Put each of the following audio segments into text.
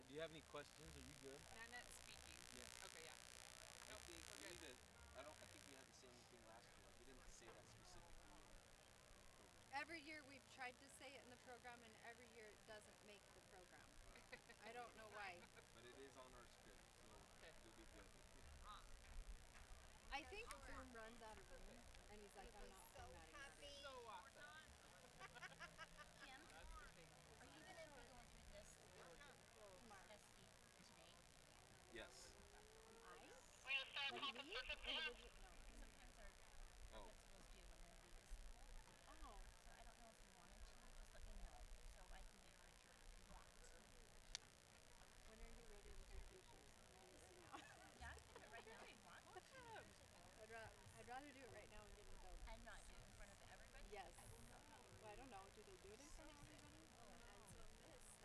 do you have any questions? Are you good? Nanette speaking. Yeah. Okay, yeah. I Nope, think we're we good. need to. I think we had the same thing last year. Like we didn't say that specifically in the program. Every year we've tried to say it in the program, and every year it doesn't make the program. I don't know why. But it is on our script, so Okay. you'll be good. I think Boom runs out of room, and he's like, I'm not formatting this. So awesome. Kim, That's the thing. are you going to be going through this Tomorrow. test today? Yes. Am I? Really? Me? Individual? No. Sometimes our Oh. principals do when they're due to school. Oh. So I don't know if you wanted to. Just let me know so I can give her your want. When are you ready to do dishes? Can we do it now? Yeah, I can do it right now if you want. Awesome. I'd rather do it right now and get it done. And not do it in front of everybody? Yes. Well, I don't know. Do they do it in front of everybody?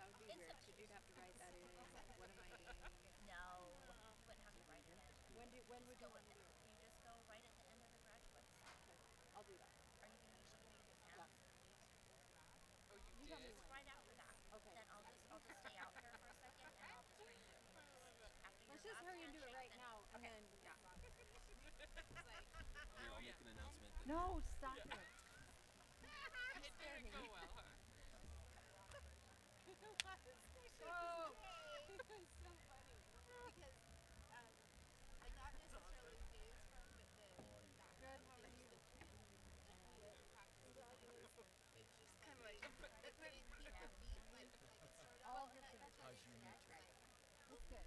That would be weird, because you'd have to write that in. What am I doing? No, you wouldn't have to write it in. When would you want to do it? You just go right at the end of the graduates. Okay. I'll do that. Are you going to show me the Yeah. exam? Oh, you You tell did? me Just when. right after that. Okay. Then I'll just stay out here for a second and I'll just bring you in. After Let's your just last hurry and do it handshake, right then- now, and Okay. then, yeah. Here, I'll make an announcement. That No, stop Yeah. it. It didn't go well, huh? Oh! It's so funny because like not necessarily news from but Good, how are you? it's just kind of like when people meet like sort of All the things. that's what makes it right. It's good.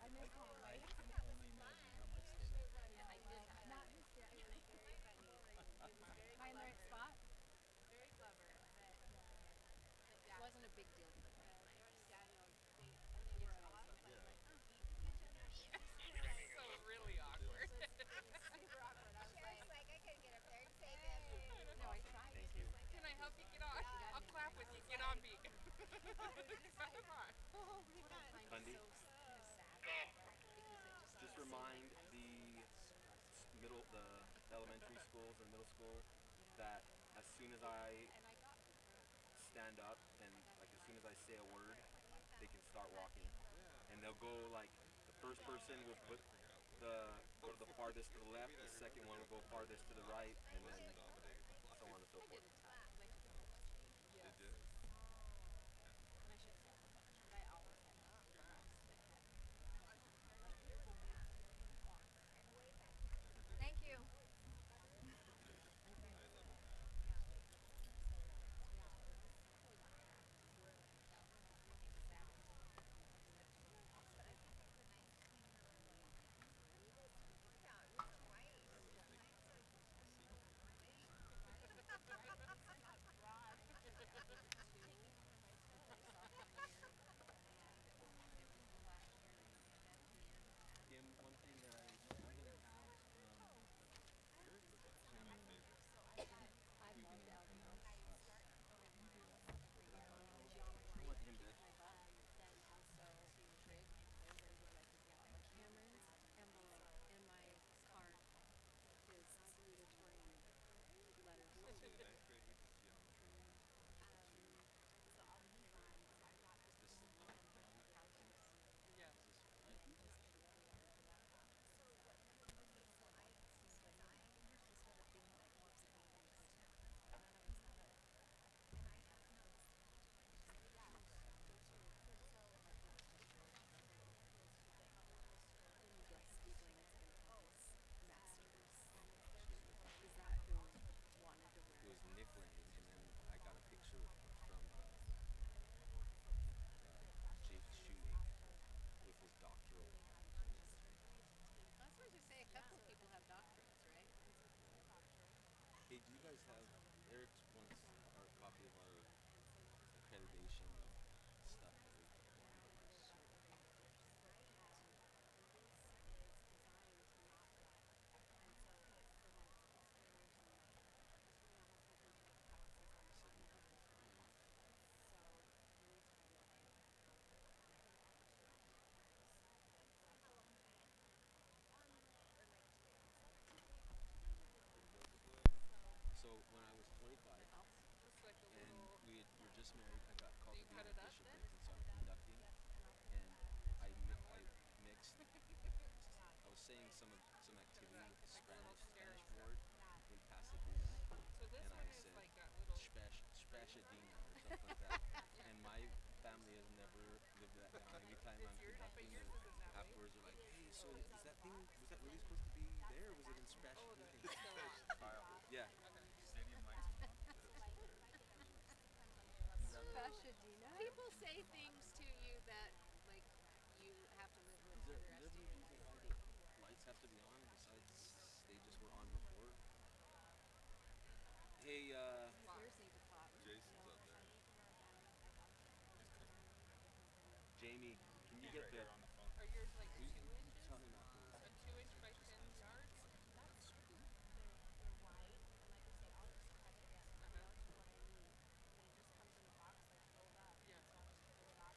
I miss home. I can only imagine how much they Yeah, I did that. Not just yet. It was very funny. It was very Am I in the right spot? very clever. But It wasn't a big deal for me. Aaron and Daniel, they were off like eating each other's shit. So really awkward. Super awkward. I was like, I couldn't get up there and say that. No, I tried. Thank you. Can I help you get on? I'll clap with you. Get on me. Come on. Oh, my God. Bundy, So sad. Because just remind the elementary schools and middle school that as soon as I stand up and like as soon as I say a word, they can start walking, and they'll go like the first person will go to the farthest to the left, the second one will go farthest to the right, and then so on and so forth. I should say how much, but I always have Thank you. Kim, one thing that I'm gonna have I love algebra. I want him to Then also trig. Cameron's envelope in my car is salutatorian letters. Yes. Is that who wanted to It wear was it? Nick Lang, and then I got a picture from Jake shooting with his doctoral. I was supposed to say a couple of people have doctorates, right? Hey, do you guys have Eric wants our copy of our accreditation stuff that we said we could find? So when I was 25 Looks like a and little. we were just married, I got called Do you to be cut an it up then? bishopric, and so I'm conducting. saying some activity with the Spanish word in Pasadena, So this and I one is said like a little. Spashadena or something like that. And my family has never lived that down. Anytime I'm It's yours, but conducting, yours isn't that way. afterwards they're like, "Hey, so is that thing? Was that really supposed to be there? Or was it in Oh, the Spashadena?" still on. Yeah. Pasadena? People say things to you that, like, you have to live with Is for there the rest any of your reason life. why the lights have to be on besides they just were on before? Hey, Yours need to pop. Jamie, can you get the? Are yours like You 2 can inches? tell him afterwards. A 2 inch by 10 yards? They're white, and like I say, I'll just cut it down to what I need. And it just comes in a box like filled up. Yeah. So I'll just pull it off.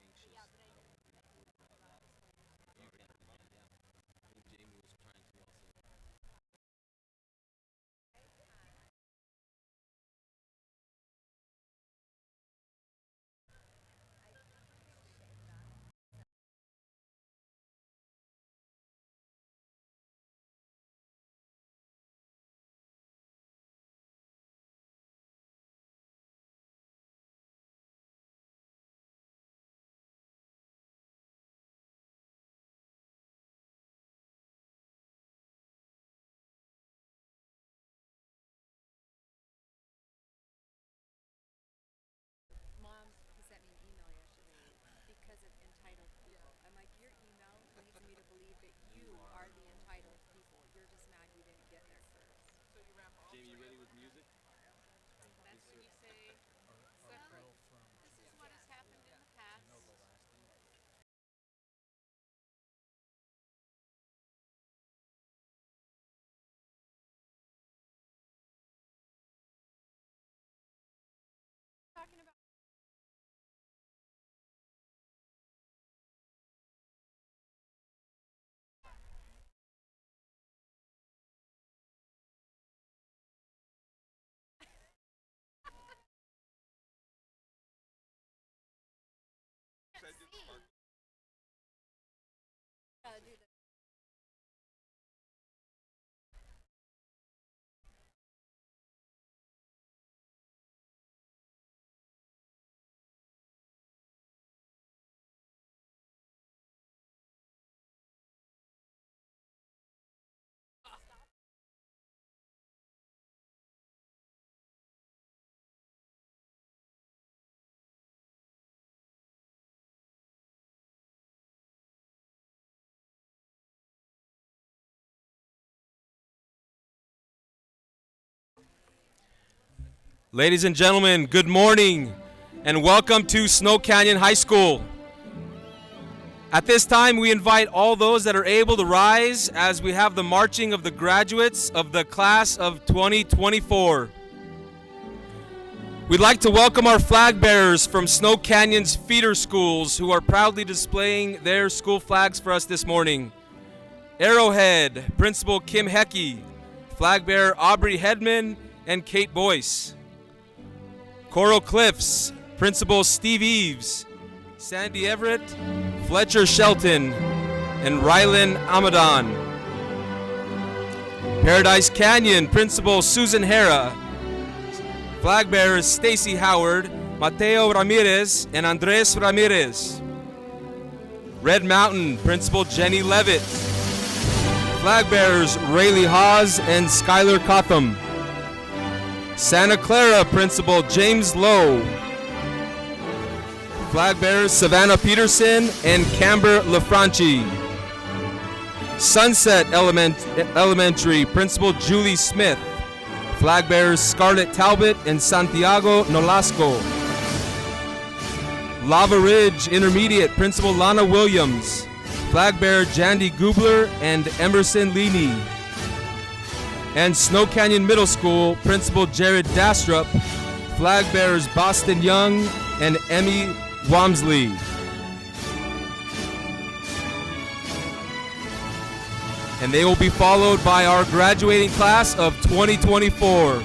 Anxious. I don't want to be worried about that. You can, yeah. I think Jamie was trying to also. Mom, he sent me an email yesterday because of entitled people. I'm like, your email leads me to believe that you are the entitled people. You're just mad you didn't get there first. So you wrap all Jamie, you three ready of with them? music? That's when you say separate. This is what has happened in the past. Talking about gotta do that. Ladies and gentlemen, good morning and welcome to Snow Canyon High School. At this time, we invite all those that are able to rise as we have the marching of the graduates of the class of 2024. We'd like to welcome our flag bearers from Snow Canyon's feeder schools who are proudly displaying their school flags for us this morning. Arrowhead, Principal Kim Hecky, flag bearer Aubrey Hedman and Kate Boyce. Coral Cliffs, Principal Steve Eves, Sandy Everett, Fletcher Shelton, and Rylan Amadon. Paradise Canyon, Principal Susan Hera, flag bearers Stacy Howard, Mateo Ramirez, and Andres Ramirez. Red Mountain, Principal Jenny Levitt, flag bearers Rayleigh Hawes and Skylar Cotham. Santa Clara, Principal James Lowe, flag bearers Savannah Peterson and Camber LaFranchi. Sunset Elementary, Principal Julie Smith, flag bearers Scarlett Talbot and Santiago Nolasco. Lava Ridge Intermediate, Principal Lana Williams, flag bearer Jandy Gubler and Emerson Leaney. And Snow Canyon Middle School, Principal Jared Dastrup, flag bearers Boston Young and Emmy Wamsley. and they will be followed by our graduating class of 2024.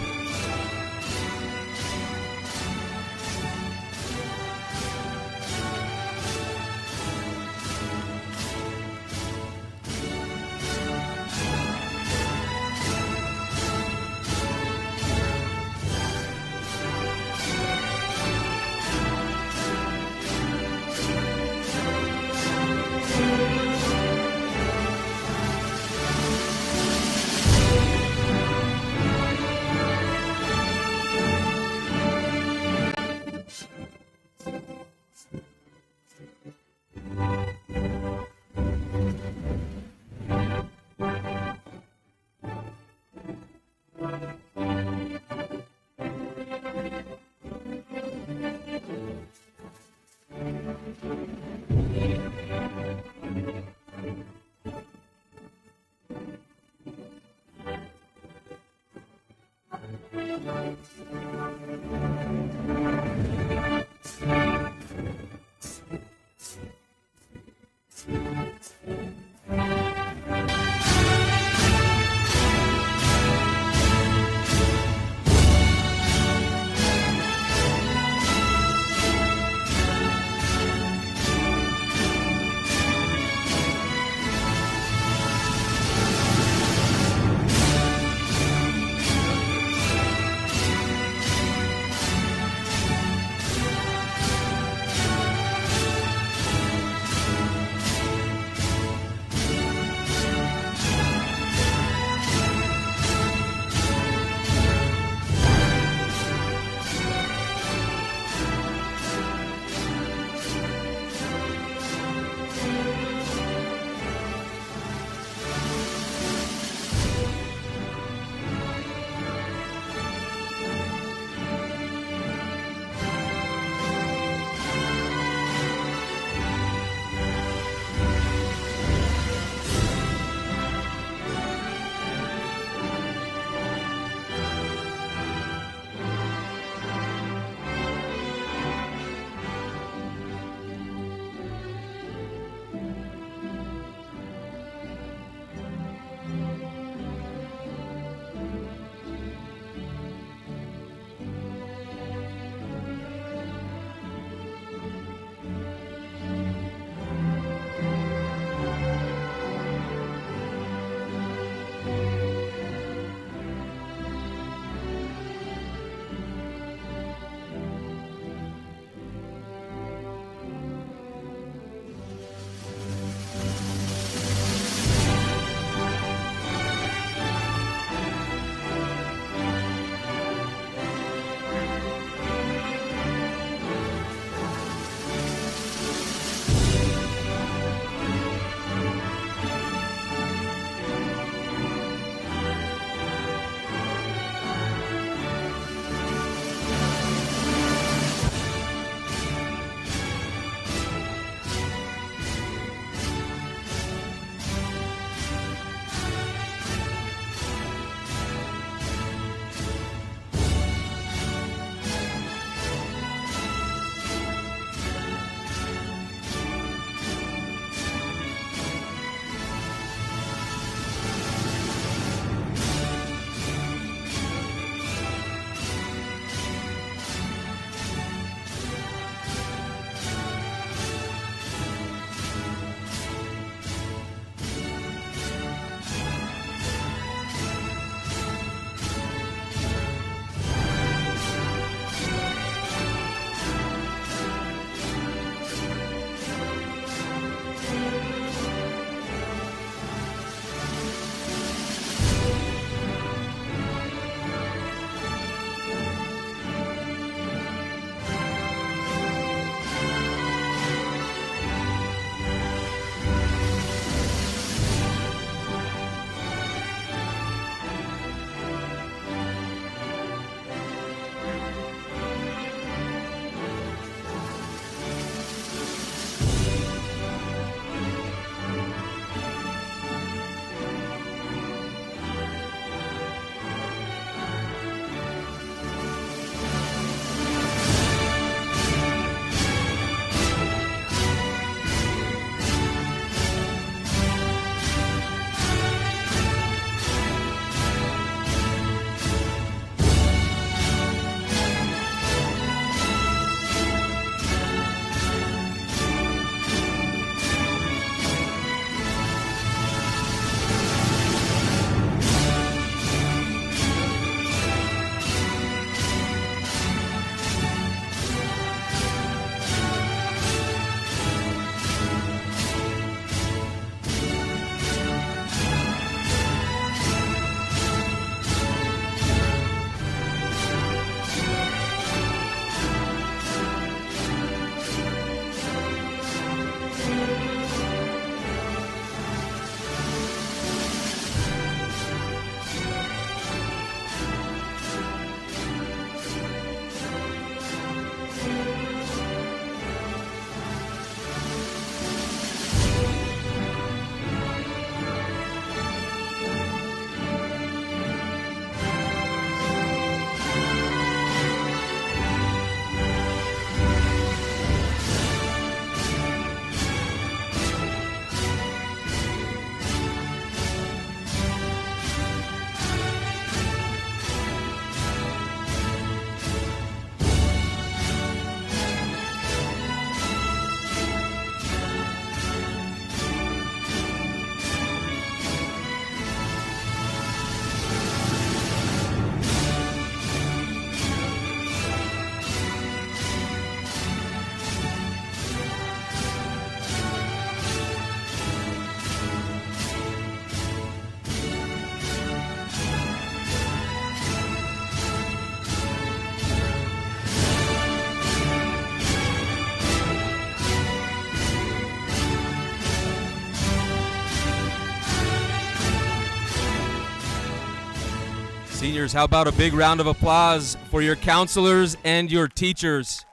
Seniors, how about a big round of applause for your counselors and your teachers?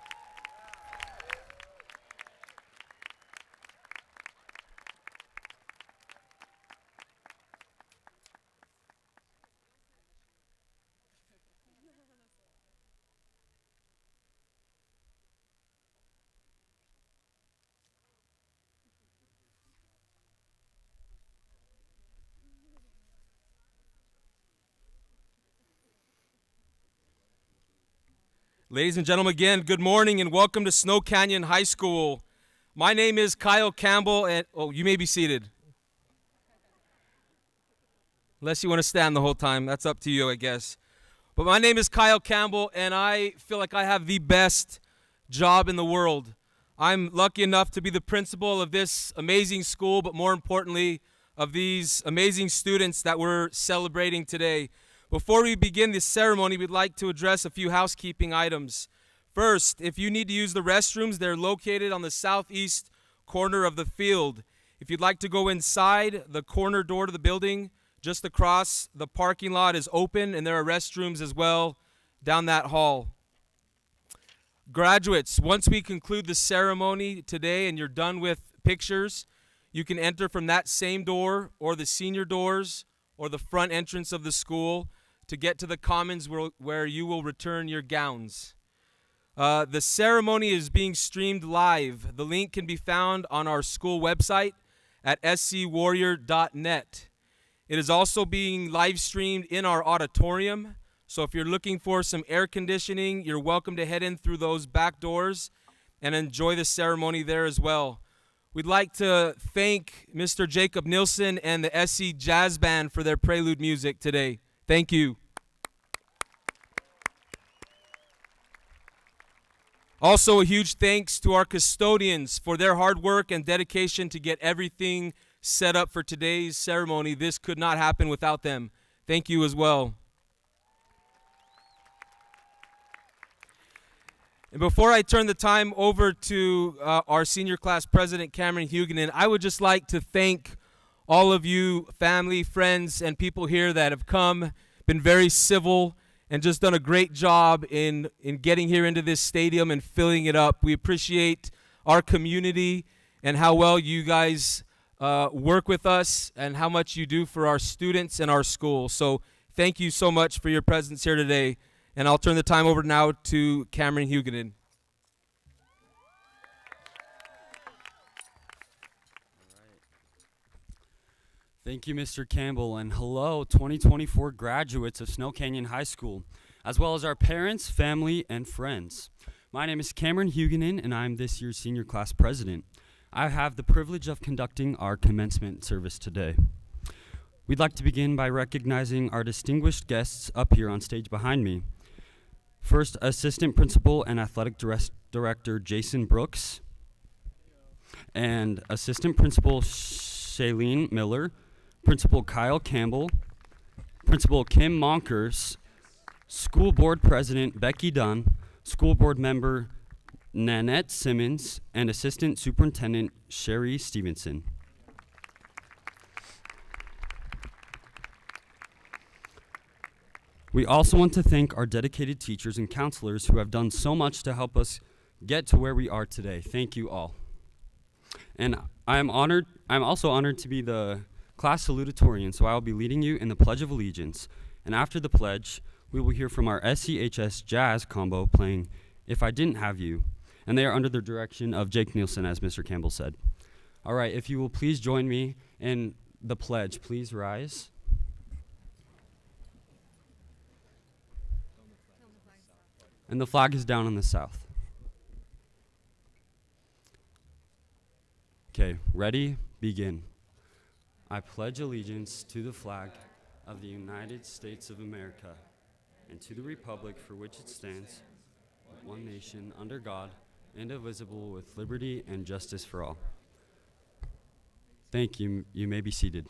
Ladies and gentlemen, again, good morning and welcome to Snow Canyon High School. My name is Kyle Campbell, and you may be seated. Unless you want to stand the whole time, that's up to you, I guess. But my name is Kyle Campbell, and I feel like I have the best job in the world. I'm lucky enough to be the principal of this amazing school, but more importantly, of these amazing students that we're celebrating today. Before we begin this ceremony, we'd like to address a few housekeeping items. First, if you need to use the restrooms, they're located on the southeast corner of the field. If you'd like to go inside, the corner door to the building, just across the parking lot, is open, and there are restrooms as well down that hall. Graduates, once we conclude the ceremony today and you're done with pictures, you can enter from that same door or the senior doors or the front entrance of the school to get to the commons where you will return your gowns. The ceremony is being streamed live. The link can be found on our school website at scwarrior.net. It is also being live streamed in our auditorium, so if you're looking for some air conditioning, you're welcome to head in through those back doors and enjoy the ceremony there as well. We'd like to thank Mr. Jacob Nilsson and the SC Jazz Band for their Prelude music today. Thank you. Also, a huge thanks to our custodians for their hard work and dedication to get everything set up for today's ceremony. This could not happen without them. Thank you as well. And before I turn the time over to our senior class president, Cameron Huguenin, I would just like to thank all of you, family, friends, and people here that have come, been very civil, and just done a great job in getting here into this stadium and filling it up. We appreciate our community and how well you guys work with us and how much you do for our students and our school. So thank you so much for your presence here today. And I'll turn the time over now to Cameron Huguenin. Thank you, Mr. Campbell, and hello, 2024 graduates of Snow Canyon High School, as well as our parents, family, and friends. My name is Cameron Huguenin, and I'm this year's senior class president. I have the privilege of conducting our commencement service today. We'd like to begin by recognizing our distinguished guests up here on stage behind me. First, Assistant Principal and Athletic Director Jason Brooks, and Assistant Principal Shailene Miller, Principal Kyle Campbell, Principal Kim Monkers, School Board President Becky Dunn, School Board Member Nanette Simmons, and Assistant Superintendent Sherry Stevenson. We also want to thank our dedicated teachers and counselors who have done so much to help us get to where we are today. Thank you all. And I'm also honored to be the class salutatorian, so I will be leading you in the Pledge of Allegiance. And after the pledge, we will hear from our SCHS Jazz combo playing If I Didn't Have You, and they are under the direction of Jake Nielsen, as Mr. Campbell said. All right, if you will please join me in the pledge, please rise. And the flag is down in the south. Okay, ready, begin. I pledge allegiance to the flag of the United States of America and to the republic for which it stands, one nation, under God, indivisible, with liberty and justice for all. Thank you. You may be seated.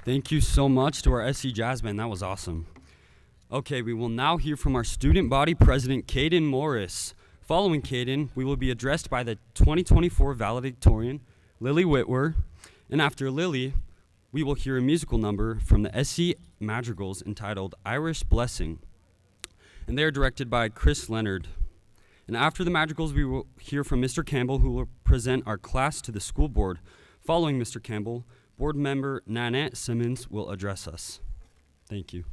Thank you so much to our SC Jazz Band. That was awesome. Okay, we will now hear from our student body president, Caden Morris. Following Caden, we will be addressed by the 2024 valedictorian, Lily Whitwer. And after Lily, we will hear a musical number from the SC Madrigals entitled Irish Blessing. And they are directed by Chris Leonard. And after the Madrigals, we will hear from Mr. Campbell, who will present our class to the school board. Following Mr. Campbell, board member Nanette Simmons will address us. Thank you.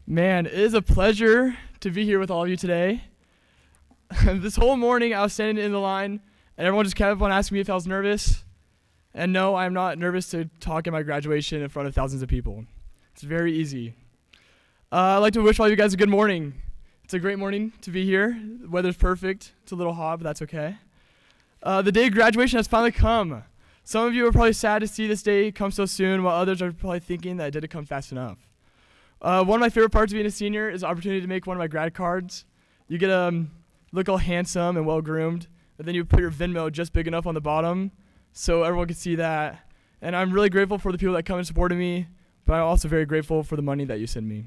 Man, it is a pleasure to be here with all of you today. This whole morning I was standing in the line and everyone just kept on asking me if I was nervous. And no, I'm not nervous to talk at my graduation in front of thousands of people. It's very easy. I'd like to wish all you guys a good morning. It's a great morning to be here. The weather's perfect. It's a little hot, but that's okay. The day of graduation has finally come. Some of you are probably sad to see this day come so soon, while others are probably thinking that it didn't come fast enough. One of my favorite parts of being a senior is the opportunity to make one of my grad cards. You get to look all handsome and well-groomed, and then you put your Venmo just big enough on the bottom so everyone can see that. And I'm really grateful for the people that come and supported me, but I'm also very grateful for the money that you send me.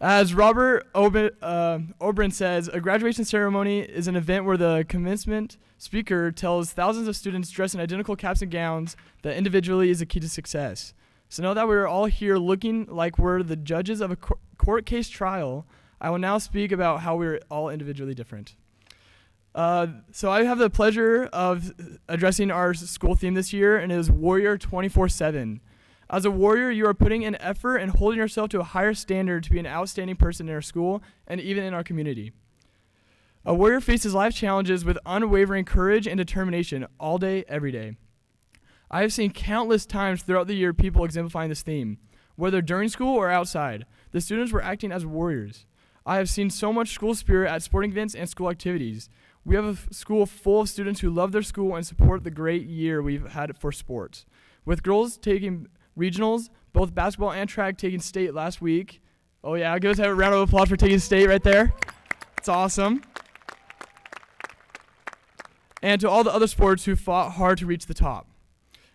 As Robert Oberon says, a graduation ceremony is an event where the commencement speaker tells thousands of students dressed in identical caps and gowns that individually is the key to success. So now that we're all here looking like we're the judges of a court case trial, I will now speak about how we're all individually different. So I have the pleasure of addressing our school theme this year, and it is Warrior 24/7. As a warrior, you are putting in effort and holding yourself to a higher standard to be an outstanding person in our school and even in our community. A warrior faces life challenges with unwavering courage and determination all day, every day. I have seen countless times throughout the year people exemplifying this theme. Whether during school or outside, the students were acting as warriors. I have seen so much school spirit at sporting events and school activities. We have a school full of students who love their school and support the great year we've had for sports. With girls taking regionals, both basketball and track taking state last week. Oh yeah, give us a round of applause for taking state right there. It's awesome. And to all the other sports who fought hard to reach the top.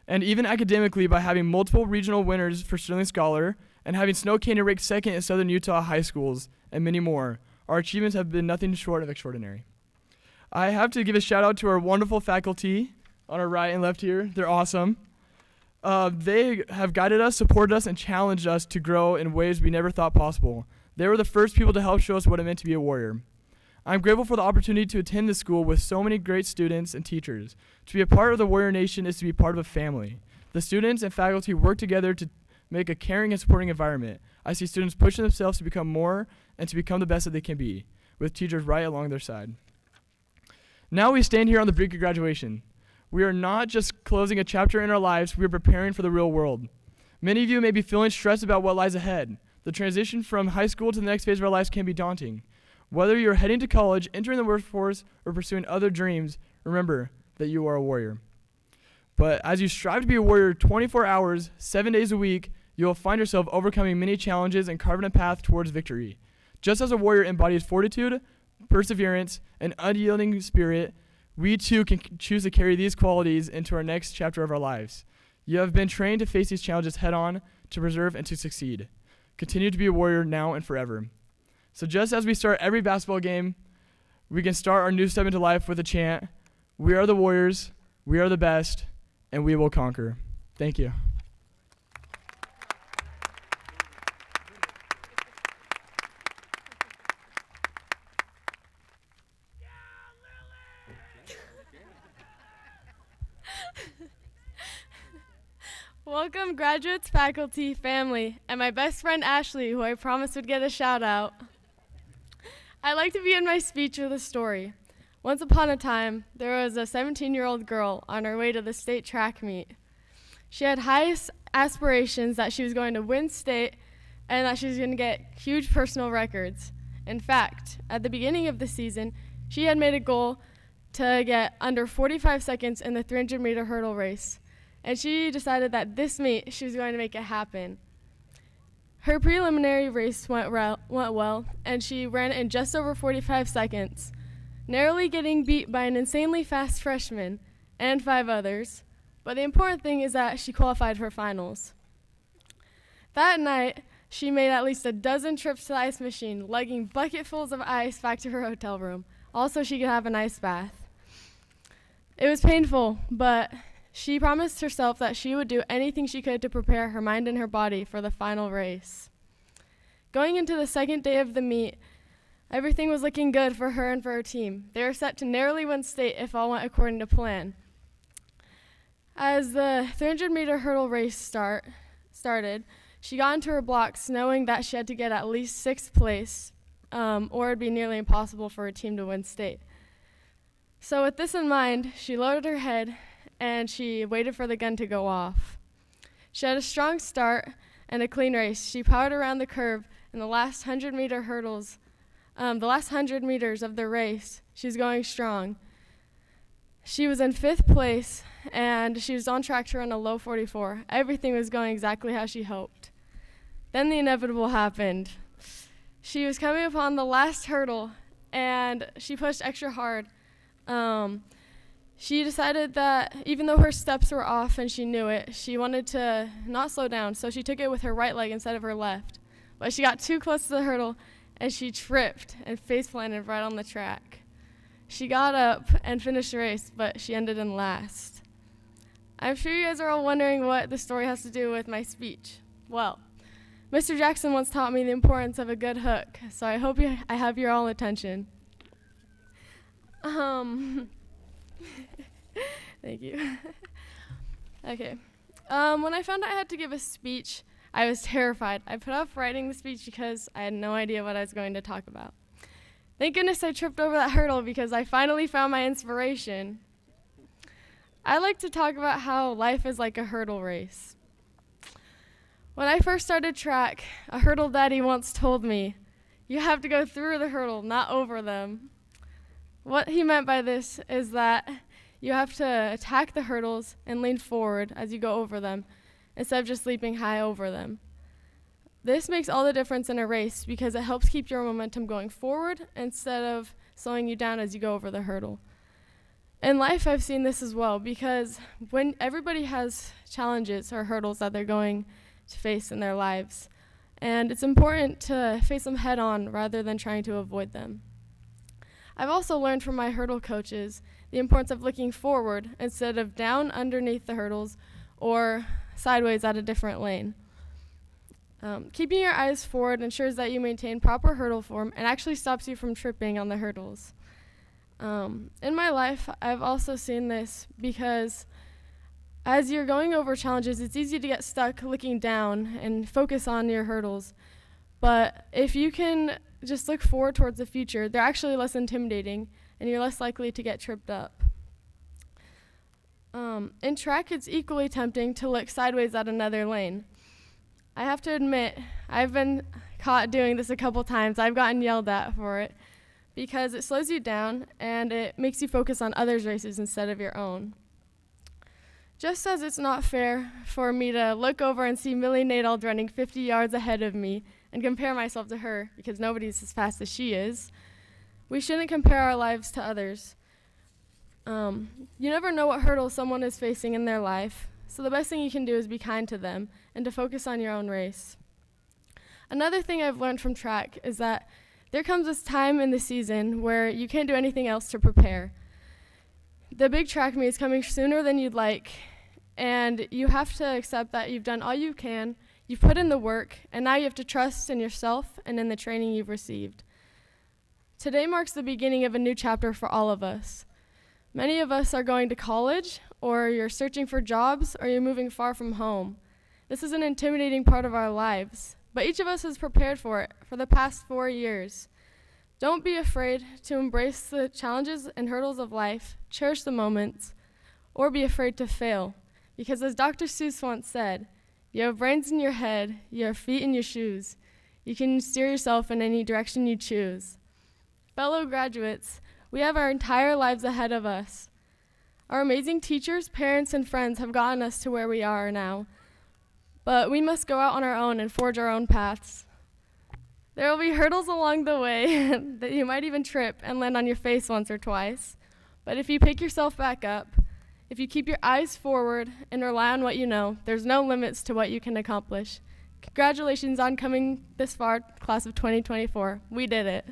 And even academically by having multiple regional winners for Sterling Scholar and having Snow Canyon ranked second in Southern Utah high schools, and many more. Our achievements have been nothing short of extraordinary. I have to give a shout out to our wonderful faculty on our right and left here. They're awesome. They have guided us, supported us, and challenged us to grow in ways we never thought possible. They were the first people to help show us what it meant to be a warrior. I'm grateful for the opportunity to attend this school with so many great students and teachers. To be a part of the Warrior Nation is to be part of a family. The students and faculty work together to make a caring and supporting environment. I see students pushing themselves to become more and to become the best that they can be, with teachers right along their side. Now we stand here on the brink of graduation. We are not just closing a chapter in our lives, we are preparing for the real world. Many of you may be feeling stressed about what lies ahead. The transition from high school to the next phase of our lives can be daunting. Whether you're heading to college, entering the workforce, or pursuing other dreams, remember that you are a warrior. But as you strive to be a warrior 24 hours, 7 days a week, you will find yourself overcoming many challenges and carving a path towards victory. Just as a warrior embodies fortitude, perseverance, and unyielding spirit, we too can choose to carry these qualities into our next chapter of our lives. You have been trained to face these challenges head on, to preserve and to succeed. Continue to be a warrior now and forever. So just as we start every basketball game, we can start our new step into life with a chant, "We are the warriors, we are the best, and we will conquer." Thank you. Welcome, graduates, faculty, family, and my best friend Ashley, who I promised would get a shout out. I'd like to begin my speech with a story. Once upon a time, there was a 17-year-old girl on her way to the state track meet. She had high aspirations that she was going to win state and that she was going to get huge personal records. In fact, at the beginning of the season, she had made a goal to get under 45 seconds in the 300-meter hurdle race. And she decided that this meet, she was going to make it happen. Her preliminary race went well, and she ran in just over 45 seconds, narrowly getting beat by an insanely fast freshman and 5 others. But the important thing is that she qualified for finals. That night, she made at least a dozen trips to the ice machine, lugging bucketfuls of ice back to her hotel room. Also, she could have an ice bath. It was painful, but she promised herself that she would do anything she could to prepare her mind and her body for the final race. Going into the second day of the meet, everything was looking good for her and for her team. They were set to narrowly win state if all went according to plan. As the 300-meter hurdle race started, she got into her blocks knowing that she had to get at least 6th place, or it'd be nearly impossible for her team to win state. So with this in mind, she lowered her head and she waited for the gun to go off. She had a strong start and a clean race. She powered around the curve in the last 100 meters of the race. She was going strong. She was in 5th place and she was on track to run a low 44. Everything was going exactly how she hoped. Then the inevitable happened. She was coming upon the last hurdle and she pushed extra hard. She decided that even though her steps were off and she knew it, she wanted to not slow down, so she took it with her right leg instead of her left. But she got too close to the hurdle and she tripped and face planted right on the track. She got up and finished the race, but she ended in last. I'm sure you guys are all wondering what the story has to do with my speech. Well, Mr. Jackson once taught me the importance of a good hook, so I hope I have your all attention. Thank you. Okay. When I found out I had to give a speech, I was terrified. I put off writing the speech because I had no idea what I was going to talk about. Thank goodness I tripped over that hurdle because I finally found my inspiration. I like to talk about how life is like a hurdle race. When I first started track, a hurdle daddy once told me, "You have to go through the hurdle, not over them." What he meant by this is that you have to attack the hurdles and lean forward as you go over them, instead of just leaping high over them. This makes all the difference in a race because it helps keep your momentum going forward instead of slowing you down as you go over the hurdle. In life, I've seen this as well because when everybody has challenges or hurdles that they're going to face in their lives, and it's important to face them head on rather than trying to avoid them. I've also learned from my hurdle coaches the importance of looking forward instead of down underneath the hurdles or sideways at a different lane. Keeping your eyes forward ensures that you maintain proper hurdle form and actually stops you from tripping on the hurdles. In my life, I've also seen this because as you're going over challenges, it's easy to get stuck looking down and focus on your hurdles. But if you can just look forward towards the future, they're actually less intimidating and you're less likely to get tripped up. In track, it's equally tempting to look sideways at another lane. I have to admit, I've been caught doing this a couple times. I've gotten yelled at for it because it slows you down and it makes you focus on others' races instead of your own. Just as it's not fair for me to look over and see Millie Nadald running 50 yards ahead of me and compare myself to her because nobody's as fast as she is, we shouldn't compare our lives to others. You never know what hurdle someone is facing in their life, so the best thing you can do is be kind to them and to focus on your own race. Another thing I've learned from track is that there comes this time in the season where you can't do anything else to prepare. The big track meet is coming sooner than you'd like, and you have to accept that you've done all you can, you've put in the work, and now you have to trust in yourself and in the training you've received. Today marks the beginning of a new chapter for all of us. Many of us are going to college, or you're searching for jobs, or you're moving far from home. This is an intimidating part of our lives, but each of us has prepared for it for the past 4 years. Don't be afraid to embrace the challenges and hurdles of life, cherish the moments, or be afraid to fail. Because as Dr. Seuss once said, you have brains in your head, you have feet in your shoes. You can steer yourself in any direction you choose. Fellow graduates, we have our entire lives ahead of us. Our amazing teachers, parents, and friends have gotten us to where we are now. But we must go out on our own and forge our own paths. There will be hurdles along the way that you might even trip and land on your face once or twice. But if you pick yourself back up, if you keep your eyes forward and rely on what you know, there's no limits to what you can accomplish. Congratulations on coming this far, class of 2024. We did it.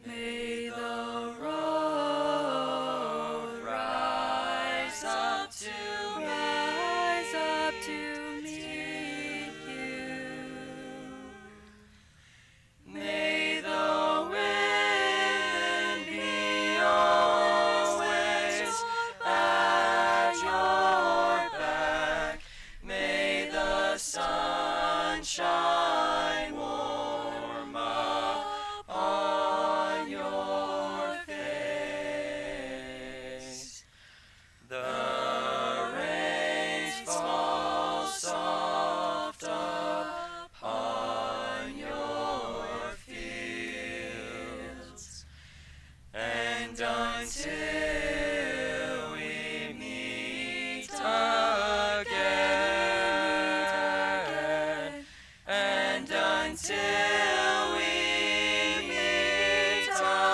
May the road rise up to meet you. May the wind be always at your back. May the sun shine warm upon your face. The rain falls soft upon your fields, and until we meet again, and until we meet again.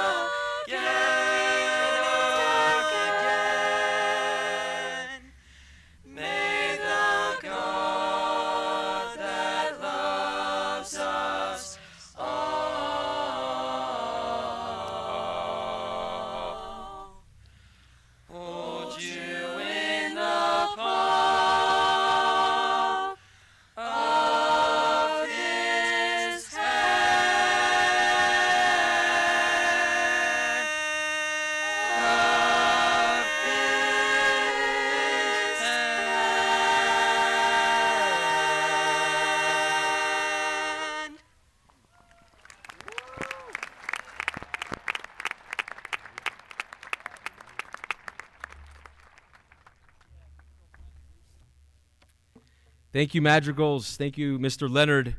Thank you, Madrigals. Thank you, Mr. Leonard.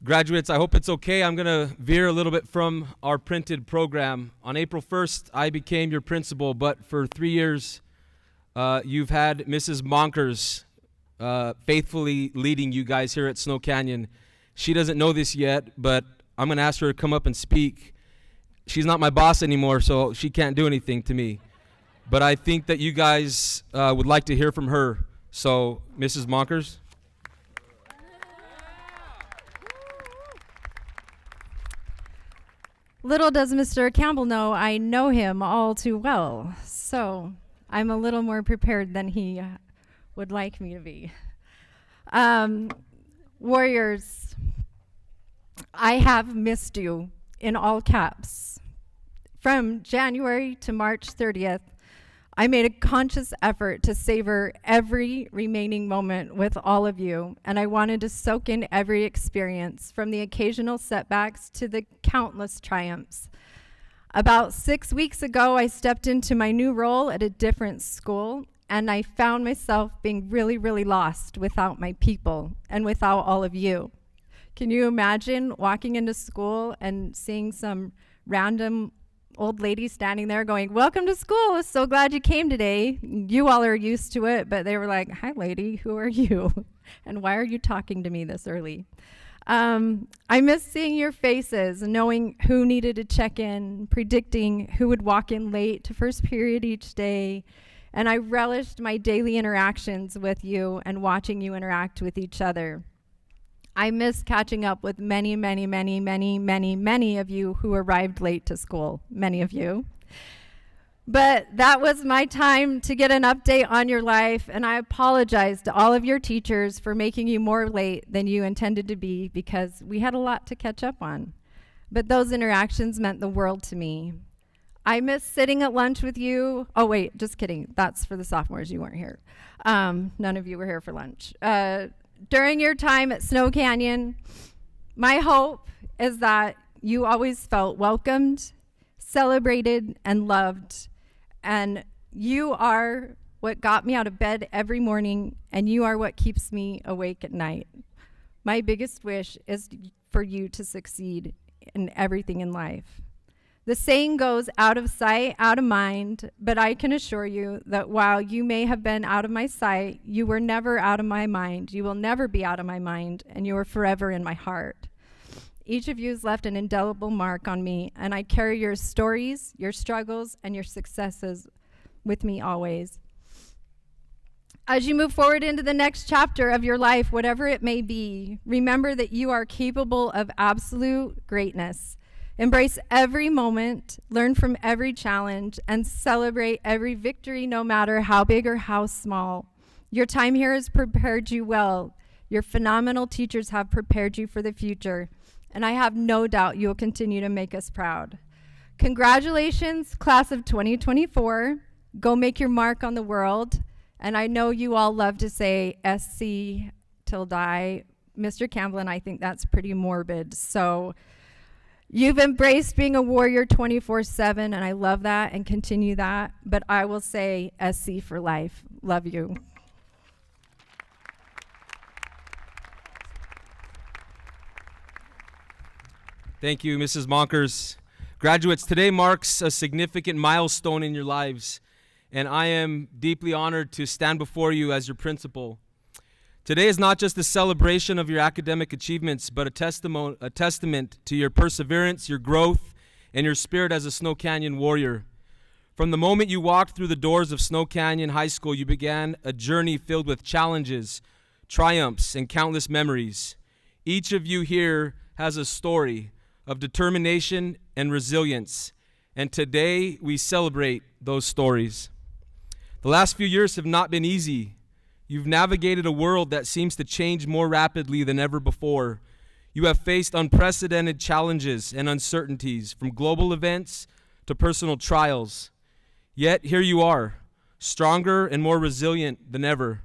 Graduates, I hope it's okay. I'm going to veer a little bit from our printed program. On April 1st, I became your principal, but for 3 years, you've had Mrs. Monkers faithfully leading you guys here at Snow Canyon. She doesn't know this yet, but I'm going to ask her to come up and speak. She's not my boss anymore, so she can't do anything to me. But I think that you guys would like to hear from her. So, Mrs. Monkers. Little does Mr. Campbell know, I know him all too well. So I'm a little more prepared than he would like me to be. Warriors, I have missed you in all caps. From January to March 30th, I made a conscious effort to savor every remaining moment with all of you, and I wanted to soak in every experience, from the occasional setbacks to the countless triumphs. About 6 weeks ago, I stepped into my new role at a different school, and I found myself being really, really lost without my people and without all of you. Can you imagine walking into school and seeing some random old lady standing there going, "Welcome to school, so glad you came today." You all are used to it, but they were like, "Hi lady, who are you? And why are you talking to me this early?" I miss seeing your faces, knowing who needed to check in, predicting who would walk in late to first period each day. And I relished my daily interactions with you and watching you interact with each other. I miss catching up with many, many, many, many, many, many of you who arrived late to school, many of you. But that was my time to get an update on your life, and I apologize to all of your teachers for making you more late than you intended to be, because we had a lot to catch up on. But those interactions meant the world to me. I miss sitting at lunch with you. Oh wait, just kidding. That's for the sophomores. You weren't here. None of you were here for lunch. During your time at Snow Canyon, my hope is that you always felt welcomed, celebrated, and loved. And you are what got me out of bed every morning, and you are what keeps me awake at night. My biggest wish is for you to succeed in everything in life. The saying goes, out of sight, out of mind, but I can assure you that while you may have been out of my sight, you were never out of my mind. You will never be out of my mind, and you are forever in my heart. Each of you has left an indelible mark on me, and I carry your stories, your struggles, and your successes with me always. As you move forward into the next chapter of your life, whatever it may be, remember that you are capable of absolute greatness. Embrace every moment, learn from every challenge, and celebrate every victory, no matter how big or how small. Your time here has prepared you well. Your phenomenal teachers have prepared you for the future, and I have no doubt you will continue to make us proud. Congratulations, class of 2024. Go make your mark on the world. And I know you all love to say SC till die. Mr. Campbell and I think that's pretty morbid. So you've embraced being a warrior 24/7, and I love that and continue that. But I will say SC for life. Love you. Thank you, Mrs. Monkers. Graduates, today marks a significant milestone in your lives, and I am deeply honored to stand before you as your principal. Today is not just a celebration of your academic achievements, but a testament to your perseverance, your growth, and your spirit as a Snow Canyon warrior. From the moment you walked through the doors of Snow Canyon High School, you began a journey filled with challenges, triumphs, and countless memories. Each of you here has a story of determination and resilience, and today we celebrate those stories. The last few years have not been easy. You've navigated a world that seems to change more rapidly than ever before. You have faced unprecedented challenges and uncertainties, from global events to personal trials. Yet here you are, stronger and more resilient than ever.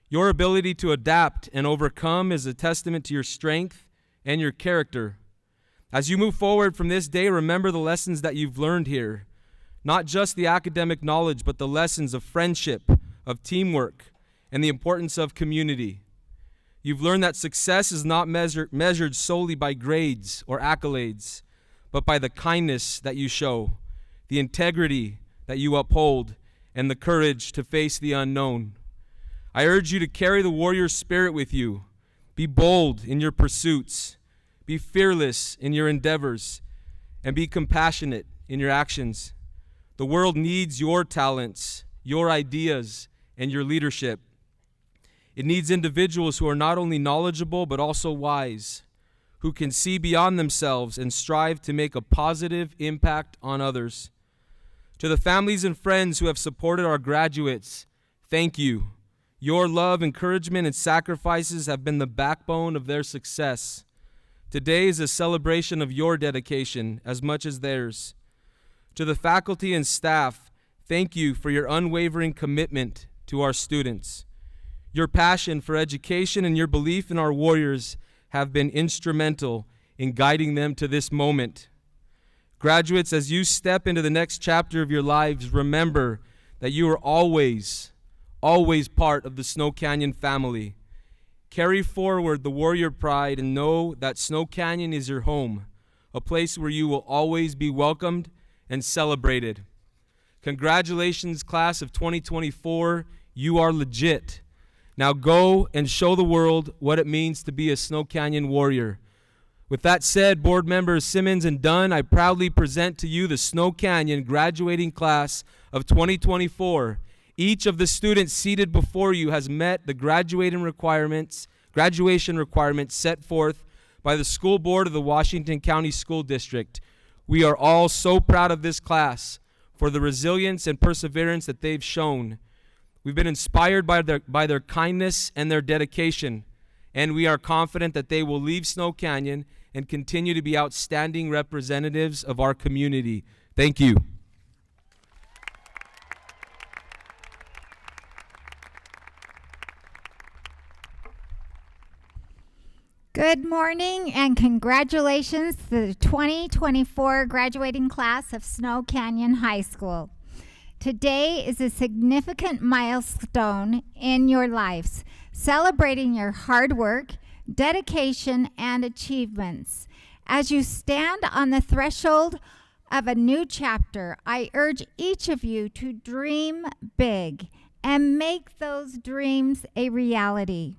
Your ability to adapt and overcome is a testament to your strength and your character. As you move forward from this day, remember the lessons that you've learned here. Not just the academic knowledge, but the lessons of friendship, of teamwork, and the importance of community. You've learned that success is not measured solely by grades or accolades, but by the kindness that you show, the integrity that you uphold, and the courage to face the unknown. I urge you to carry the warrior spirit with you. Be bold in your pursuits. Be fearless in your endeavors. And be compassionate in your actions. The world needs your talents, your ideas, and your leadership. It needs individuals who are not only knowledgeable but also wise, who can see beyond themselves and strive to make a positive impact on others. To the families and friends who have supported our graduates, thank you. Your love, encouragement, and sacrifices have been the backbone of their success. Today is a celebration of your dedication as much as theirs. To the faculty and staff, thank you for your unwavering commitment to our students. Your passion for education and your belief in our warriors have been instrumental in guiding them to this moment. Graduates, as you step into the next chapter of your lives, remember that you are always part of the Snow Canyon family. Carry forward the warrior pride and know that Snow Canyon is your home, a place where you will always be welcomed and celebrated. Congratulations, class of 2024. You are legit. Now go and show the world what it means to be a Snow Canyon warrior. With that said, board members Simmons and Dunn, I proudly present to you the Snow Canyon graduating class of 2024. Each of the students seated before you has met the graduation requirements set forth by the school board of the Washington County School District. We are all so proud of this class for the resilience and perseverance that they've shown. We've been inspired by their kindness and their dedication, and we are confident that they will leave Snow Canyon and continue to be outstanding representatives of our community. Thank you. Good morning and congratulations to the 2024 graduating class of Snow Canyon High School. Today is a significant milestone in your lives, celebrating your hard work, dedication, and achievements. As you stand on the threshold of a new chapter, I urge each of you to dream big and make those dreams a reality.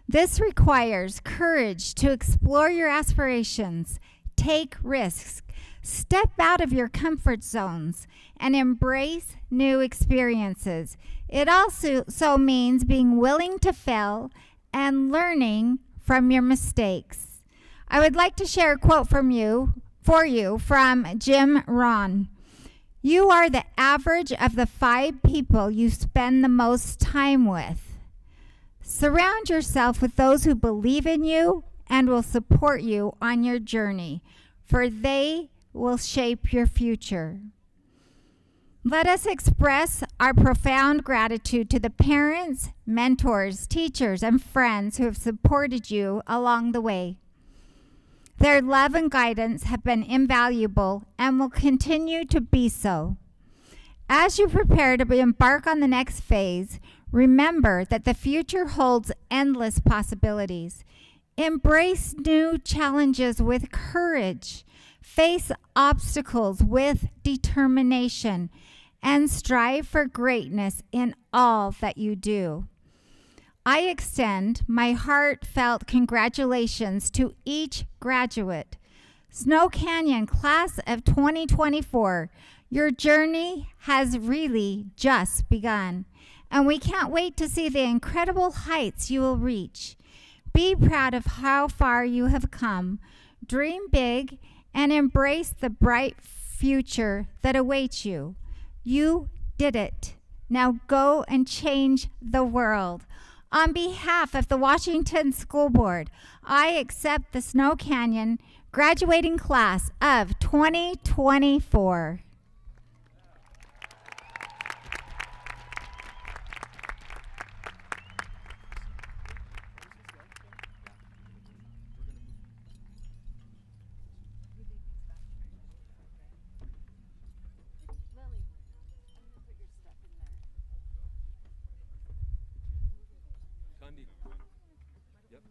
This requires courage to explore your aspirations, take risks, step out of your comfort zones, and embrace new experiences. It also means being willing to fail and learning from your mistakes. I would like to share a quote for you from Jim Rohn. You are the average of the 5 people you spend the most time with. Surround yourself with those who believe in you and will support you on your journey, for they will shape your future. Let us express our profound gratitude to the parents, mentors, teachers, and friends who have supported you along the way. Their love and guidance have been invaluable and will continue to be so. As you prepare to embark on the next phase, remember that the future holds endless possibilities. Embrace new challenges with courage. Face obstacles with determination and strive for greatness in all that you do. I extend my heartfelt congratulations to each graduate. Snow Canyon Class of 2024, your journey has really just begun, and we can't wait to see the incredible heights you will reach. Be proud of how far you have come. Dream big and embrace the bright future that awaits you. You did it. Now go and change the world. On behalf of the Washington School Board, I accept the Snow Canyon graduating class of 2024. Gandhi. Yep.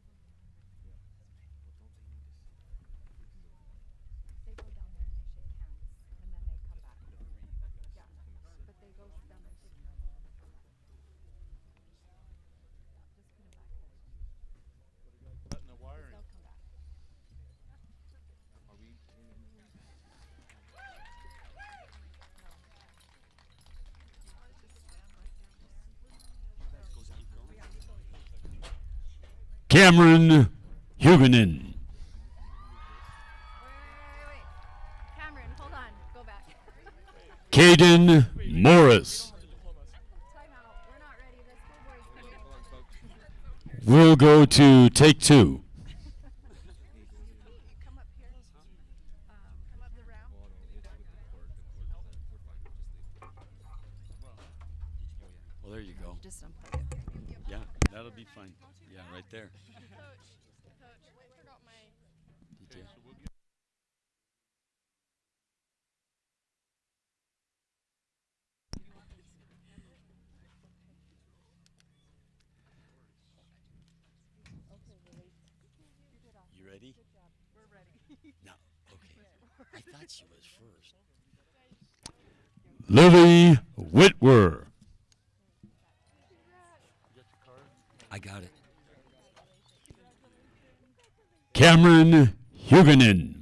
Cameron Huguenin. Wait. Cameron, hold on. Go back. Caden Morris. Time out. We're not ready. The school board's coming. We'll go to take two. Come up here. Come up the ramp. Well, there you go. Just unplug it. Yeah, that'll be fine. Yeah, right there. Coach, I forgot my. Did you? You ready? We're ready. No. Okay. I thought she was first. Lily Whitwer. I got it. Cameron Huguenin.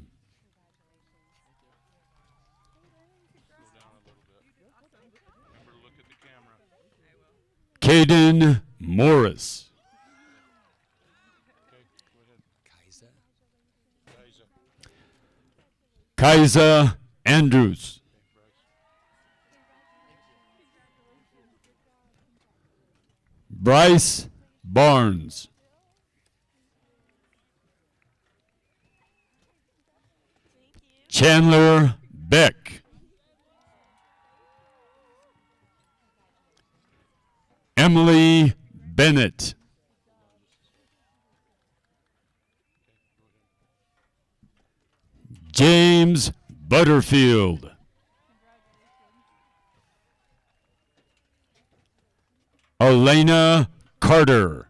Caden Morris. Kaisa Andrews. Bryce Barnes. Chandler Beck. Emily Bennett. James Butterfield. Elena Carter.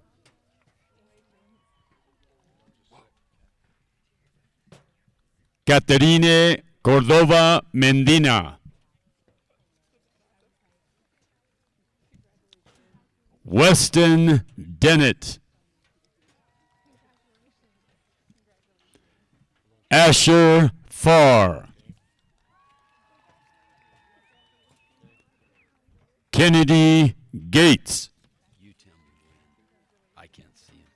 Caterine Cordova Mendina. Weston Dennett. Asher Farr. Kennedy Gates. You tell me when. I can't see him.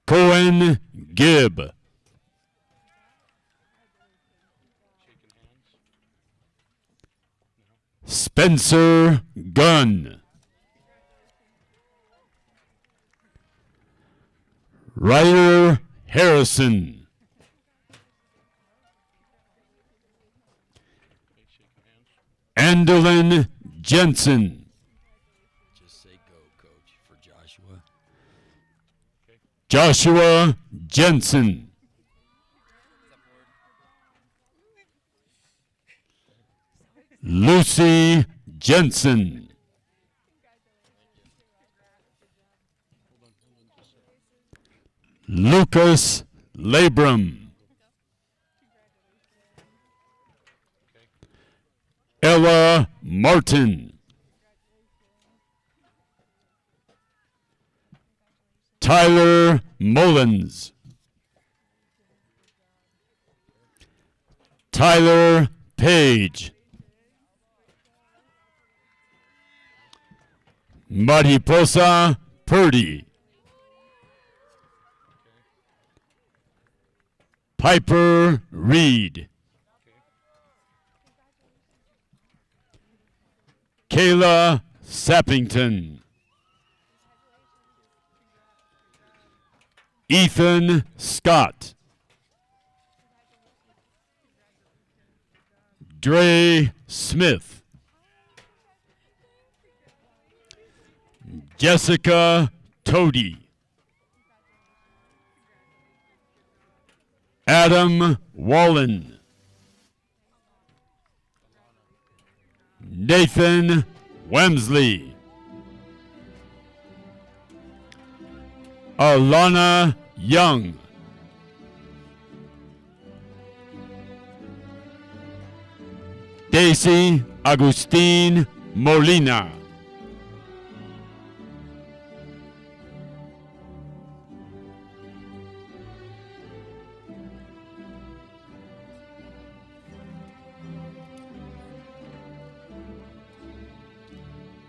Cohen Gibb. Spencer Gunn. Ryder Harrison. Andolyn Jensen. Just say go, Coach, for Joshua. Joshua Jensen. Lucy Jensen. Lucas Labrum. Ella Martin. Tyler Mullins. Tyler Page. Mariposa Purdy. Piper Reed. Kayla Sappington. Ethan Scott. Dre Smith. Jessica Toady. Adam Wallen. Nathan Wemsley. Alana Young. Daisy Agustin Molina.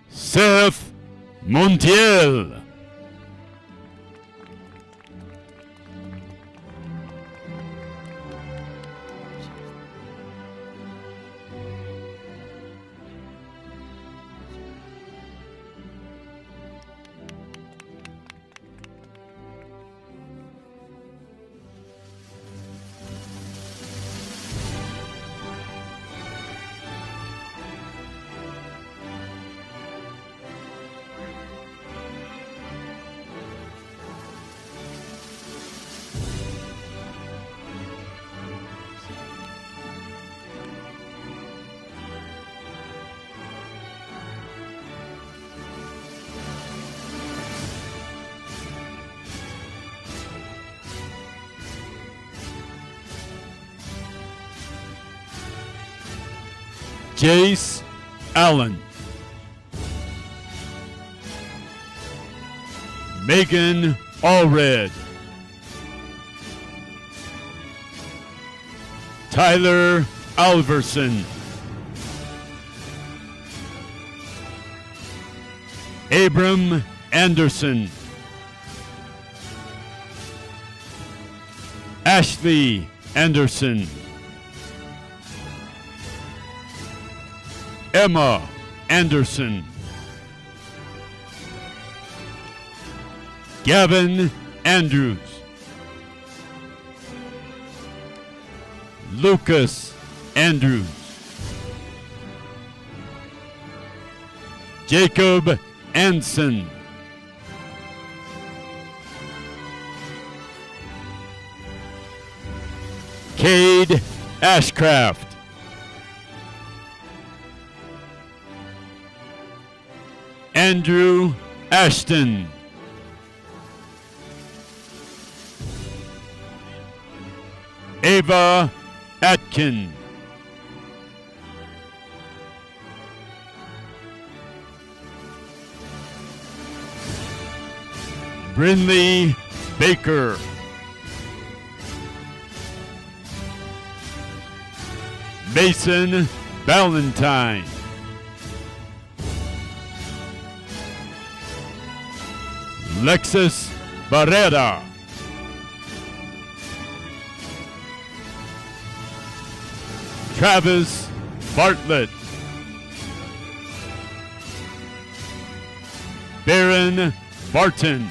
Seth Montiel. Jace Allen. Megan Allred. Tyler Alverson. Abram Anderson. Ashley Anderson. Emma Anderson. Gavin Andrews. Lucas Andrews. Jacob Anson. Cade Ashcraft. Andrew Ashton. Ava Atkin. Brinley Baker. Mason Valentine. Lexus Barrera. Travis Bartlett. Baron Barton.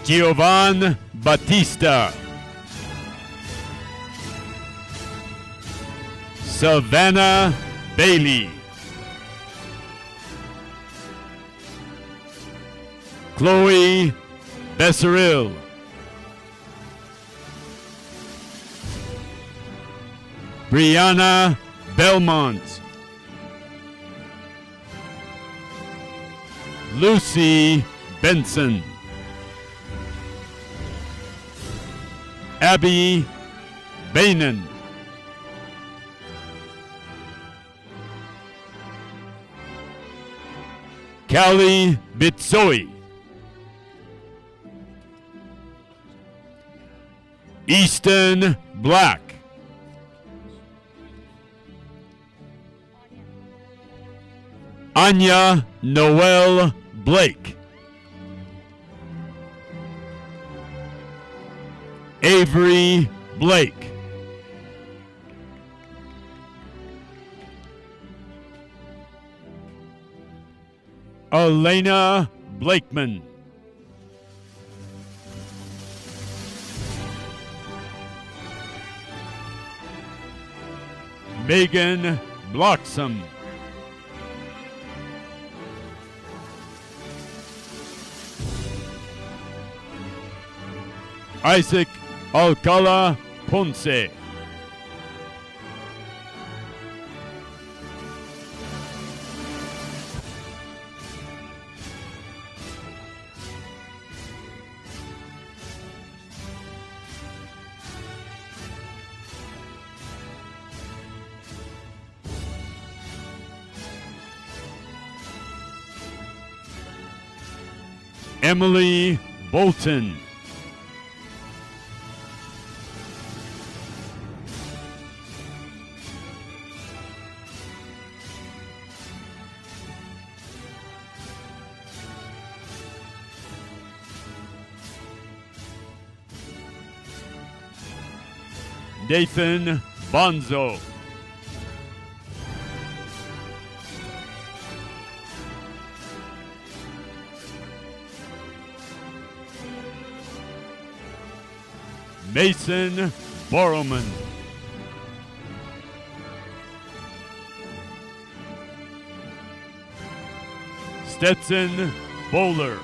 Giovan Batista. Savannah Bailey. Chloe Besseril. Brianna Belmont. Lucy Benson. Abby Bainan. Callie Bitsoy. Easton Black. Anya Noel Blake. Avery Blake. Elena Blakeman. Megan Bloxham. Isaac Alcala Ponce. Emily Bolton. Nathan Bonzo. Mason Borrowman. Stetson Bowler.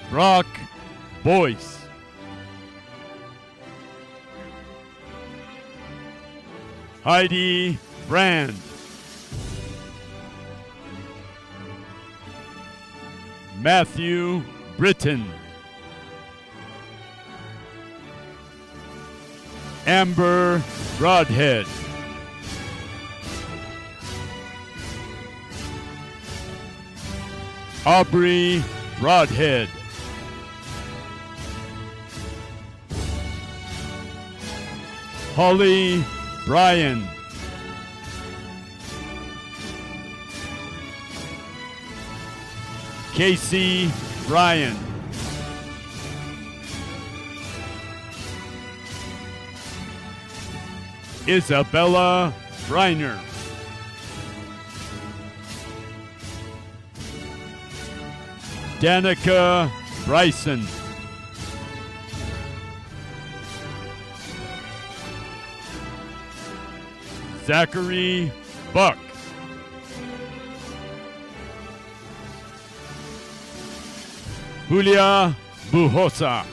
Brock Boyce. Heidi Brand. Matthew Britton. Amber Broadhead. Aubrey Broadhead. Holly Bryan. Casey Bryan. Isabella Reiner. Danica Bryson. Zachary Buck. Julia Bujosa.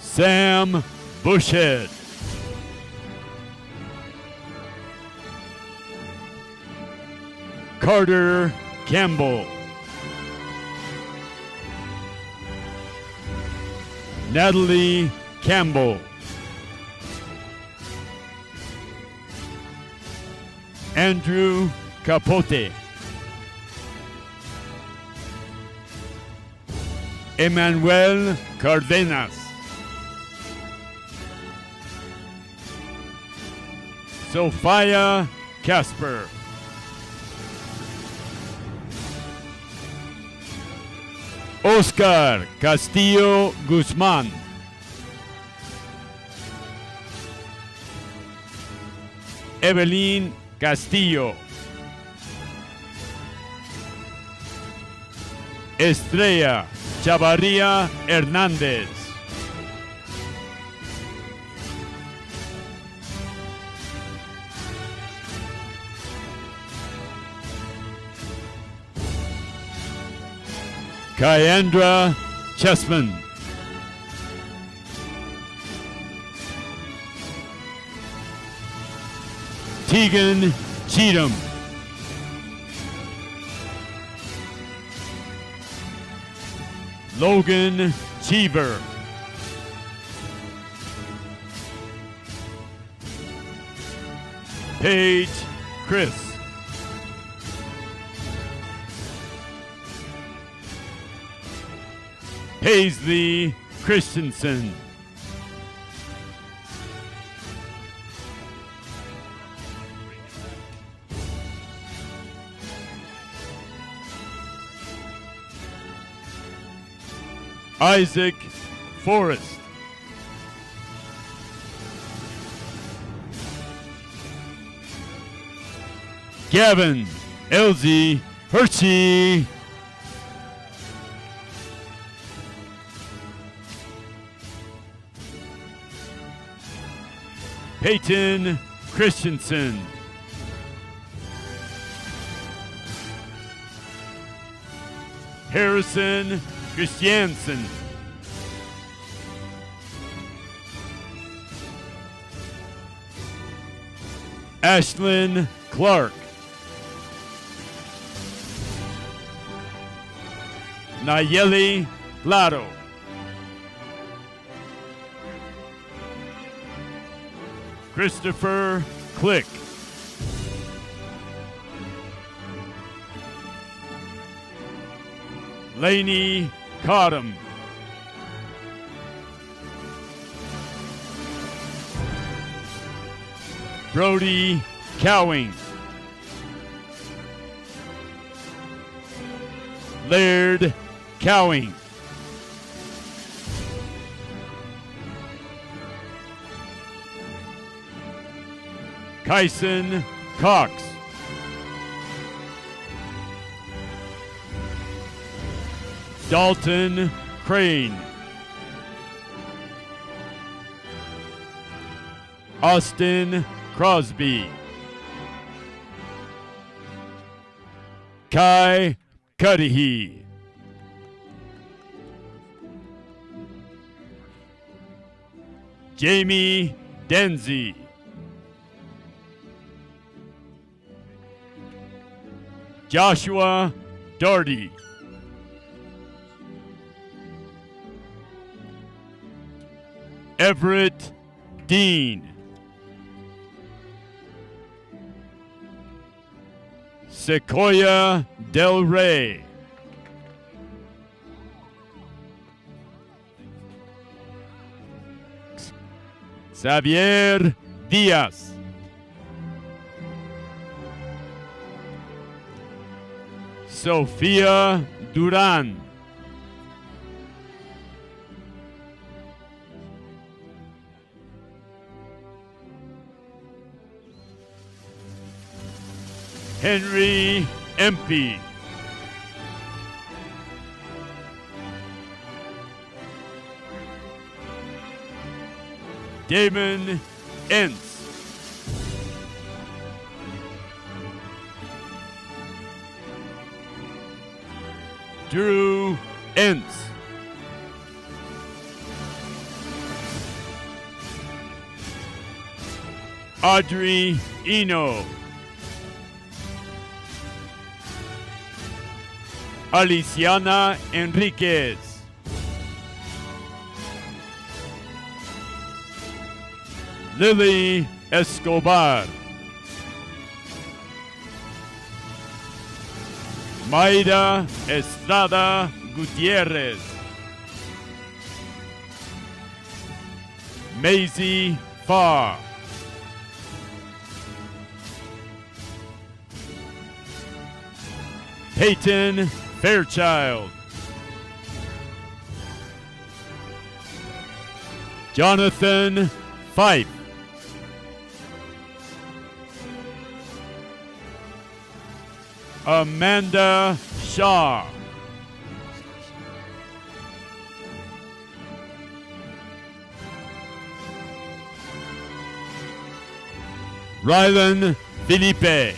Sam Bushhead. Carter Campbell. Natalie Campbell. Andrew Capote. Emmanuel Cardenas. Sophia Casper. Oscar Castillo Guzman. Evelyn Castillo. Estrella Chavarría Hernández. Kyandra Chessman. Tegan Cheatham. Logan Cheever. Paige Chris. Paisley Christensen. Isaac Forrest. Gavin Elsie Hershey. Peyton Christensen. Harrison Christiansen. Ashlyn Clark. Nayeli Lado. Christopher Click. Lainey Cottom. Brody Cowing. Laird Cowing. Kyson Cox. Dalton Crane. Austin Crosby. Kai Cudahy. Jamie Denzi. Joshua Doherty. Everett Dean. Sequoia Del Rey. Xavier Diaz. Sofía Durán. Henry Empey. Damon Entz. Drew Entz. Audrey Eno. Aliciana Enriquez. Lily Escobar. Mayra Estrada Gutierrez. Maisie Farr. Peyton Fairchild. Jonathan Fife. Amanda Shaw. Rylan Felipe.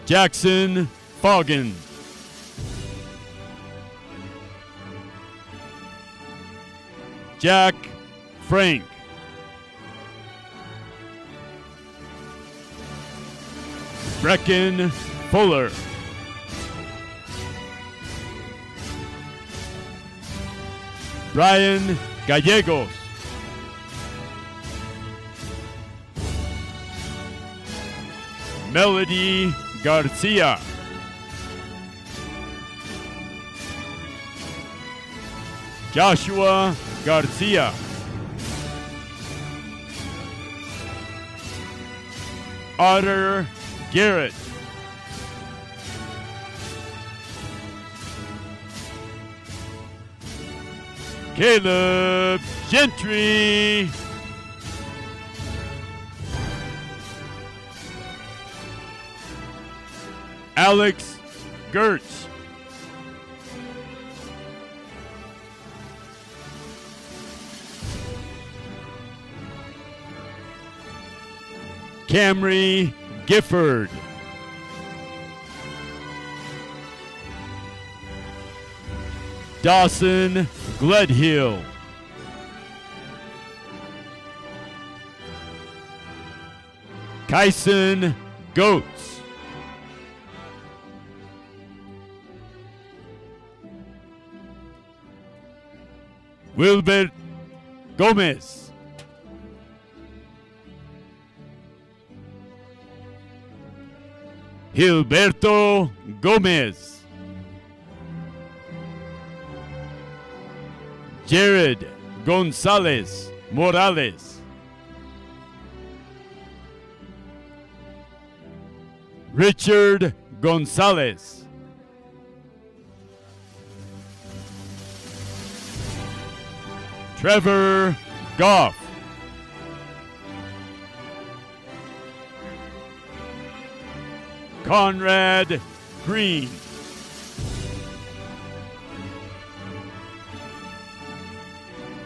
Jackson Foggin. Jack Frank. Brecken Fuller. Brian Gallegos. Melody Garcia. Joshua Garcia. Otter Garrett. Caleb Gentry. Alex Gertz. Camry Gifford. Dawson Gledhill. Kyson Goetz. Wilbert Gomez. Gilberto Gomez. Jared Gonzalez Morales. Richard Gonzalez. Trevor Goff. Conrad Green.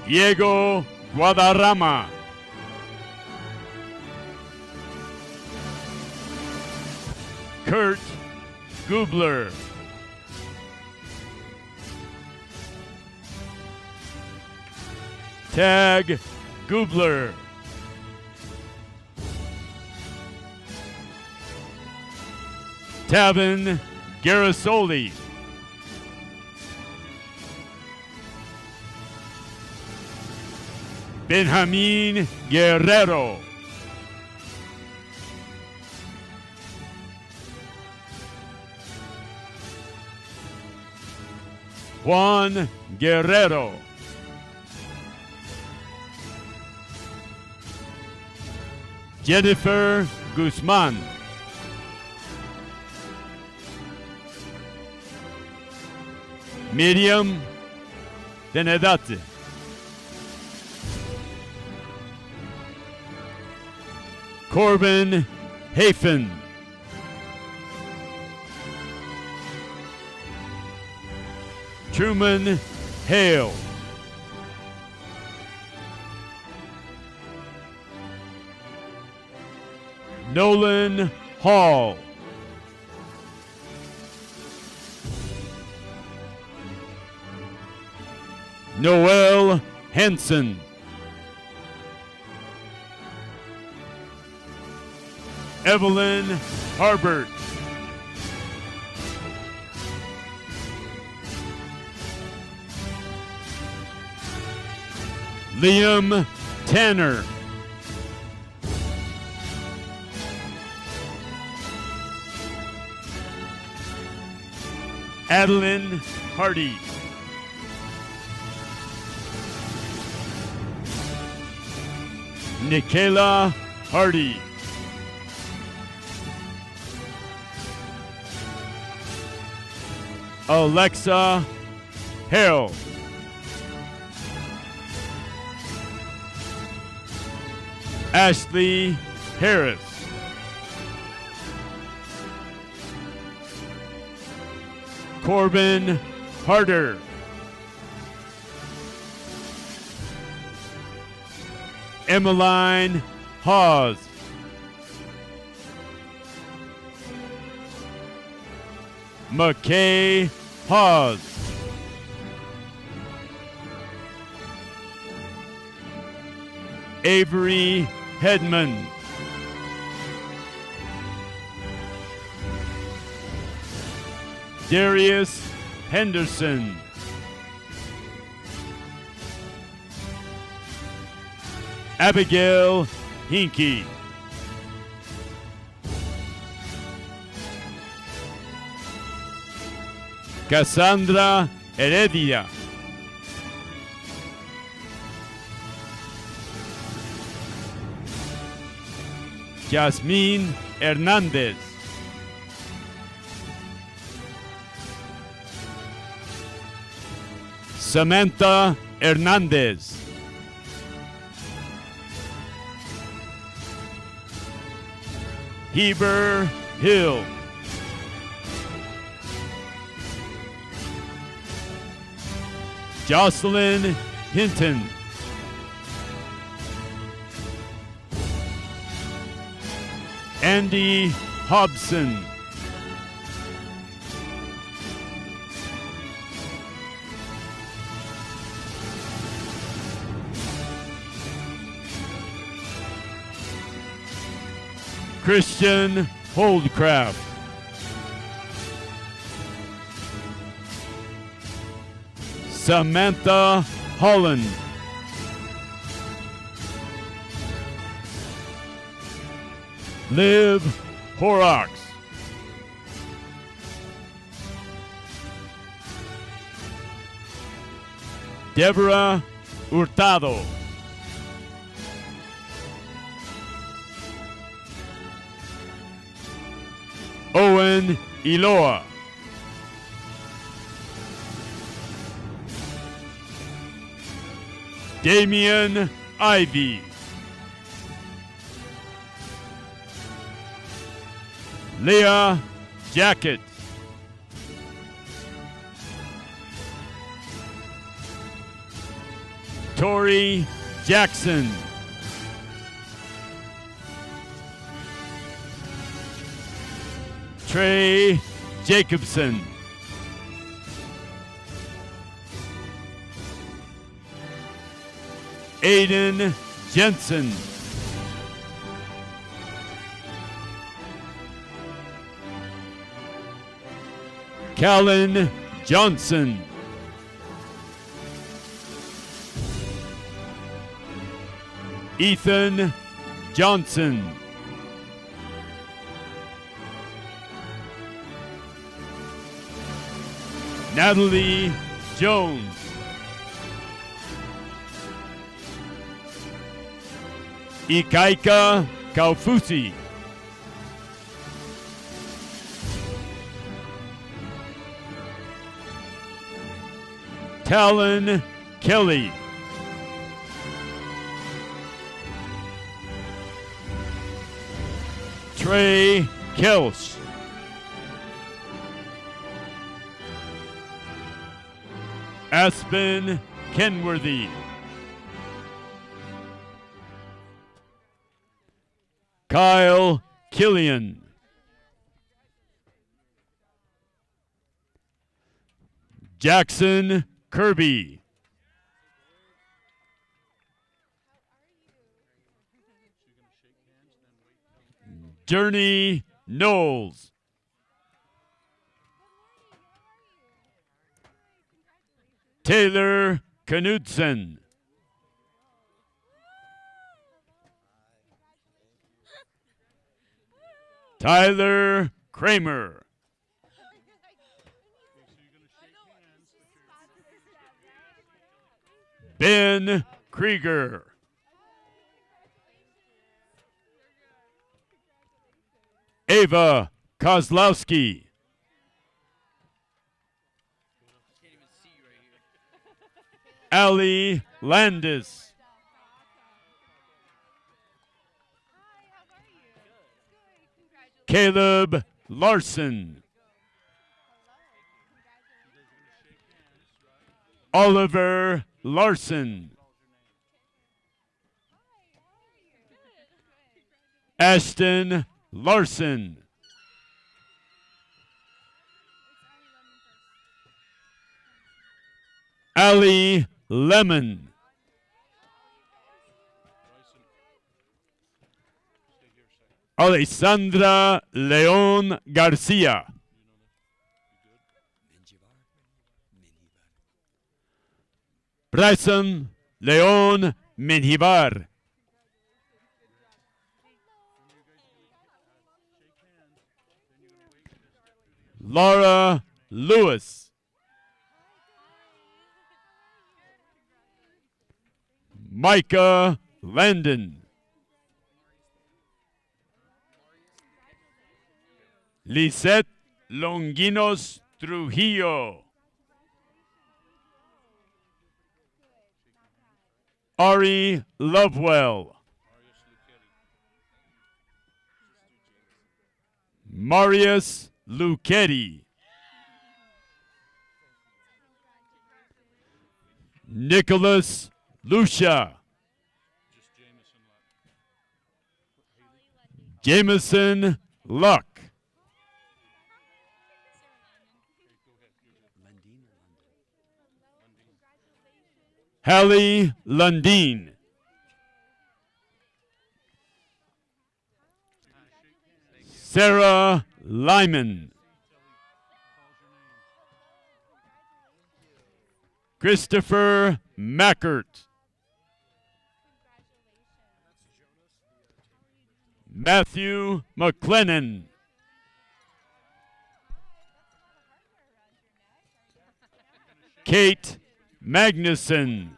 Diego Guadarrama. Kurt Gubler. Tag Gubler. Tavin Garasoli. Benjamin Guerrero. Juan Guerrero. Jennifer Guzman. Miriam Denedate. Corbin Hafen. Truman Hale. Nolan Hall. Noel Henson. Evelyn Harbert. Liam Tanner. Adeline Hardy. Nikayla Hardy. Alexa Hale. Ashley Harris. Corbin Harder. Emmeline Hawes. McKay Hawes. Avery Hedman. Darius Henderson. Abigail Hinkie. Cassandra Heredia. Yasmín Hernández. Samantha Hernández. Heber Hill. Jocelyn Hinton. Andy Hobson. Christian Holdcraft. Samantha Holland. Liv Horrocks. Deborah Hurtado. Owen Iloa. Damian Ivy. Leah Jacket. Tori Jackson. Trey Jacobson. Aiden Jensen. Callan Johnson. Ethan Johnson. Natalie Jones. Ikaika Kaufusi. Talon Kelly. Trey Kelch. Aspen Kenworthy. Kyle Killian. Jackson Kirby. Journey Knowles. Taylor Knudsen. Tyler Kramer. Ben Krieger. Ava Kozlowski. Ali Landis. Caleb Larson. Oliver Larson. Ashton Larson. Ali Lemon. Alessandra Leon Garcia. Bryson Leon Menjivar. Laura Lewis. Micah Landon. Lisette Longinos Trujillo. Ari Lovewell. Marius Luchetti. Nicholas Lucia. Jameson Luck. Hallie Lundeen. Sarah Lyman. Christopher Mackert. Matthew McLennan. Kate Magnuson.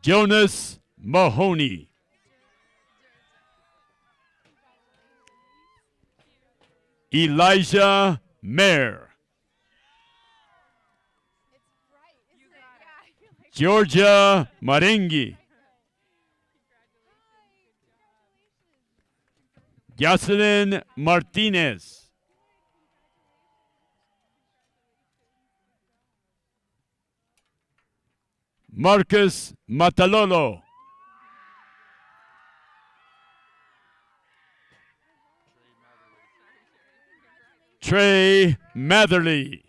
Jonas Mahoney. Elijah Mayer. Georgia Marengi. Jocelyn Martinez. Marcus Matalolo. Trey Matherly.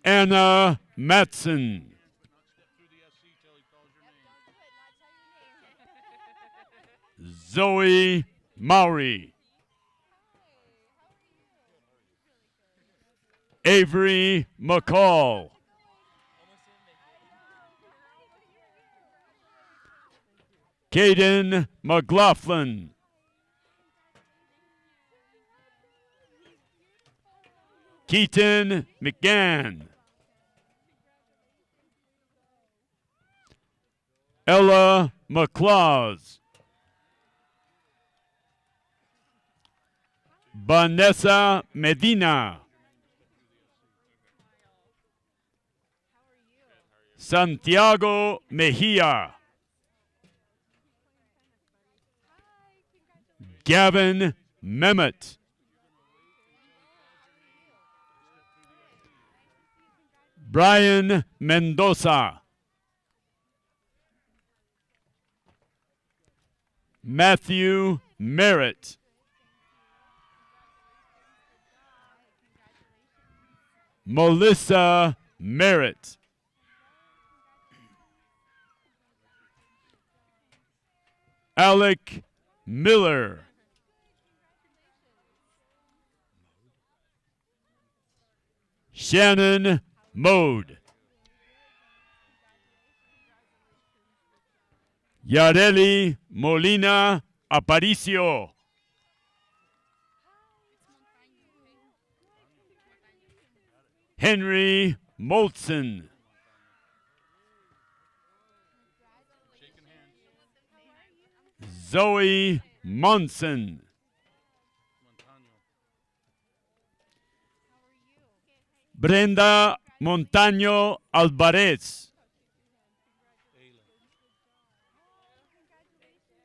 Anna Matson. Zoe Maury. Avery McCall. Caden McLaughlin. Keaton McGann. Ella McClaws. Vanessa Medina. Santiago Mejia. Gavin Mehmet. Brian Mendoza. Matthew Merritt. Melissa Merritt. Alec Miller. Shannon Mode. Yareli Molina Aparicio. Henry Molson. Zoe Monson. Brenda Montaño Alvarez.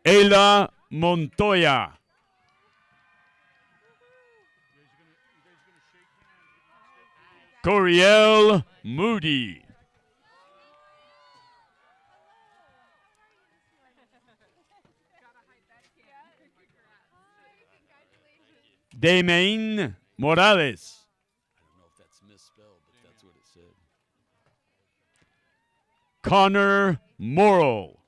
Ayla Montoya. Coriel Moody. Demain Morales. I don't know if that's misspelled, but that's what it said. Connor Morrill.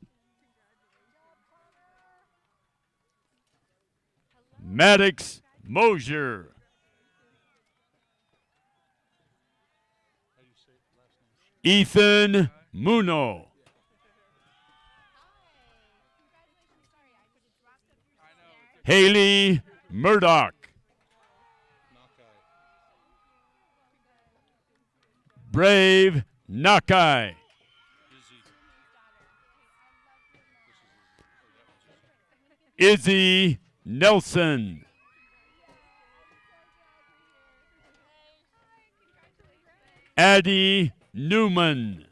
Maddox Mosier. Ethan Muno. Haley Murdoch. Brave Nakai. Izzy Nelson. Addie Newman.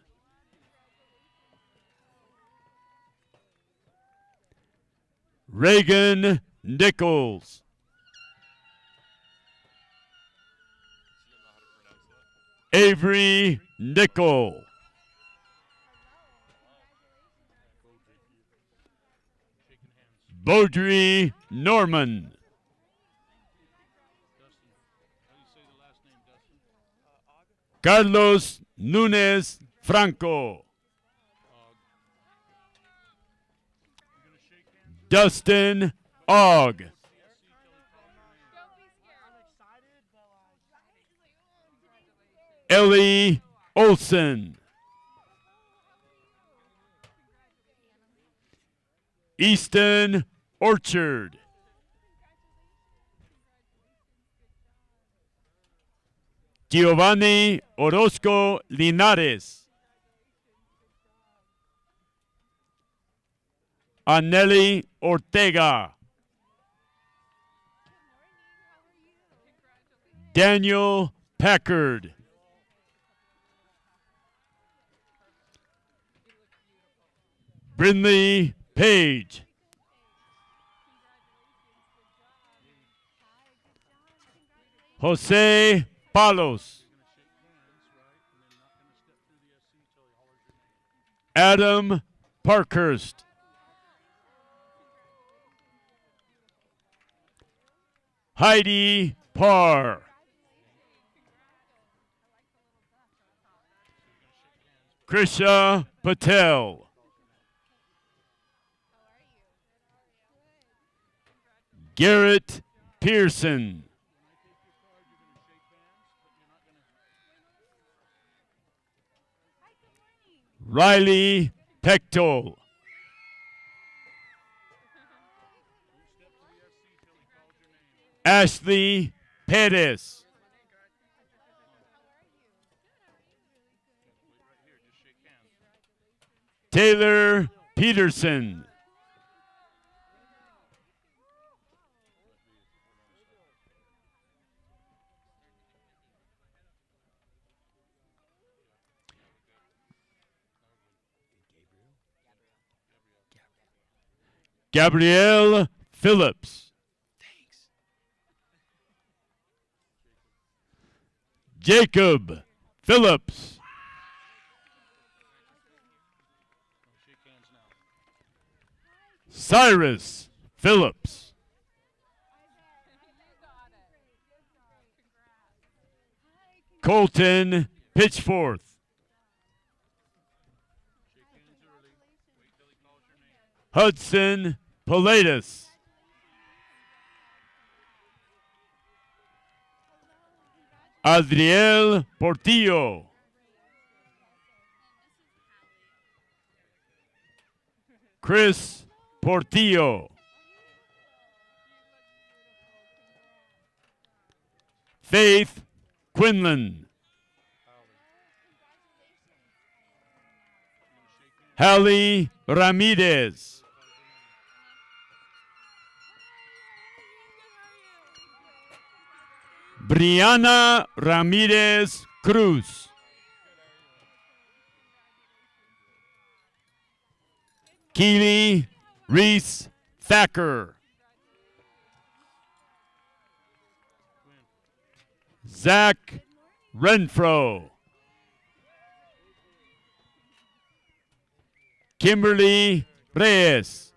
Reagan Nichols. Avery Nickel. Beaudry Norman. Carlos Nunes Franco. Dustin Ogg. Ellie Olson. Easton Orchard. Giovanni Orozco Linares. Anneli Ortega. Daniel Packard. Brindley Page. Jose Palos. Adam Parkhurst. Heidi Parr. Krisha Patel. Garrett Pearson. Riley Pechtel. Ashley Perez. Taylor Peterson. Gabrielle Phillips. Jacob Phillips. Cyrus Phillips. Colton Pitchforth. Hudson Pilatus. Adriel Portillo. Chris Portillo. Faith Quinlan. Hallie Ramirez. Brianna Ramirez Cruz. Keely Reese Thacker. Zach Renfro. Kimberly Reyes.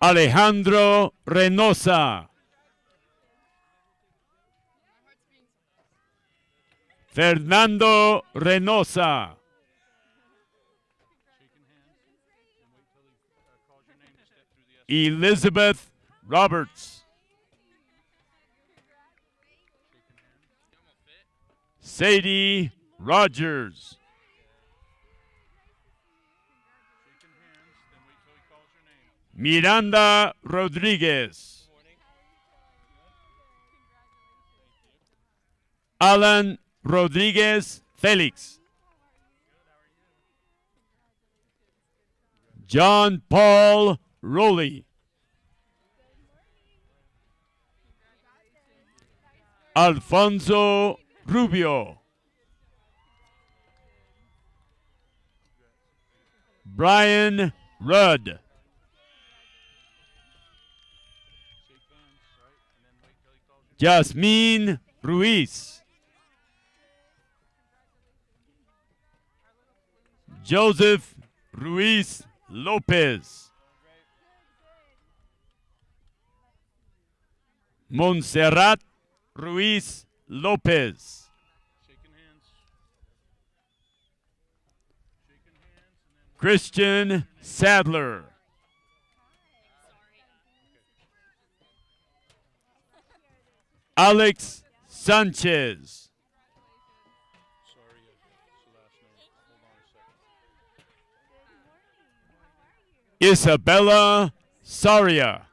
Alejandro Reynosa. Fernando Reynosa. Elizabeth Roberts. Sadie Rogers. Miranda Rodriguez. Alan Rodriguez Felix. John Paul Rowley. Alfonso Rubio. Brian Rudd. Jasmine Ruiz. Joseph Ruiz Lopez. Montserrat Ruiz Lopez. Christian Sadler. Alex Sanchez. Isabella Saria.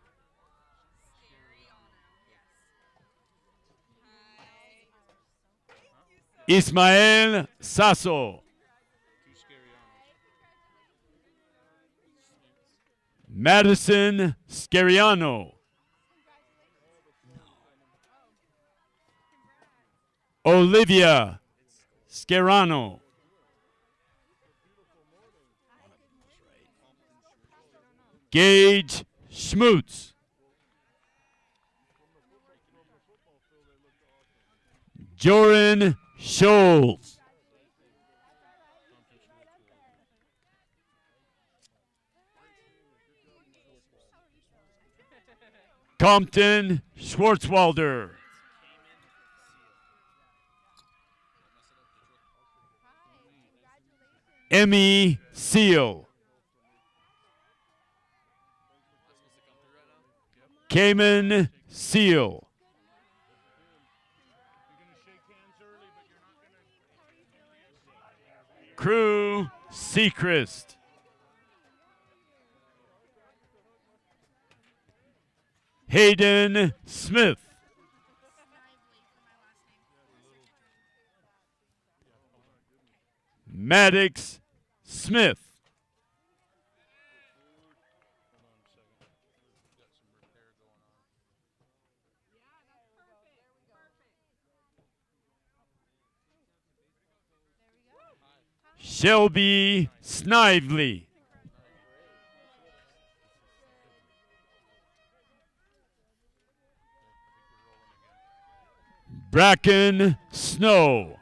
Ismael Sasso. Madison Scariano. Olivia Scarano. Gage Schmutz. Joran Scholes. Compton Schwartzwalder. Emmy Seal. Cayman Seal. Crew Seacrest. Hayden Smith. Maddox Smith. Shelby Snively. Bracken Snow.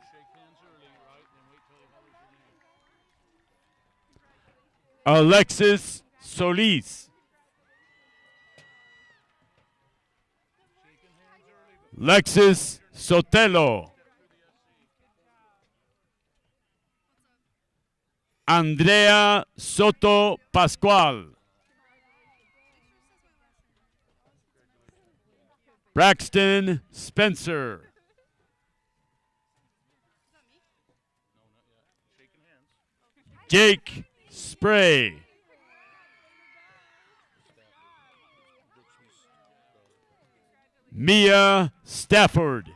Alexis Solis. Lexus Sotelo. Andrea Soto Pascual. Braxton Spencer. Jake Spray. Mia Stafford.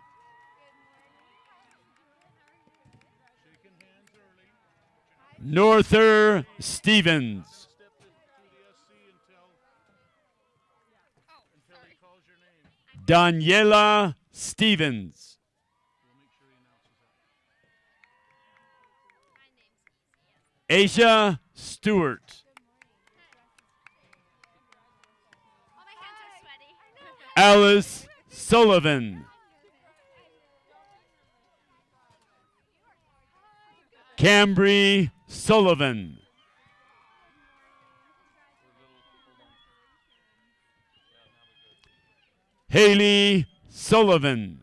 Norther Stevens. Daniela Stevens. Asia Stewart. Alice Sullivan. Cambry Sullivan. Haley Sullivan.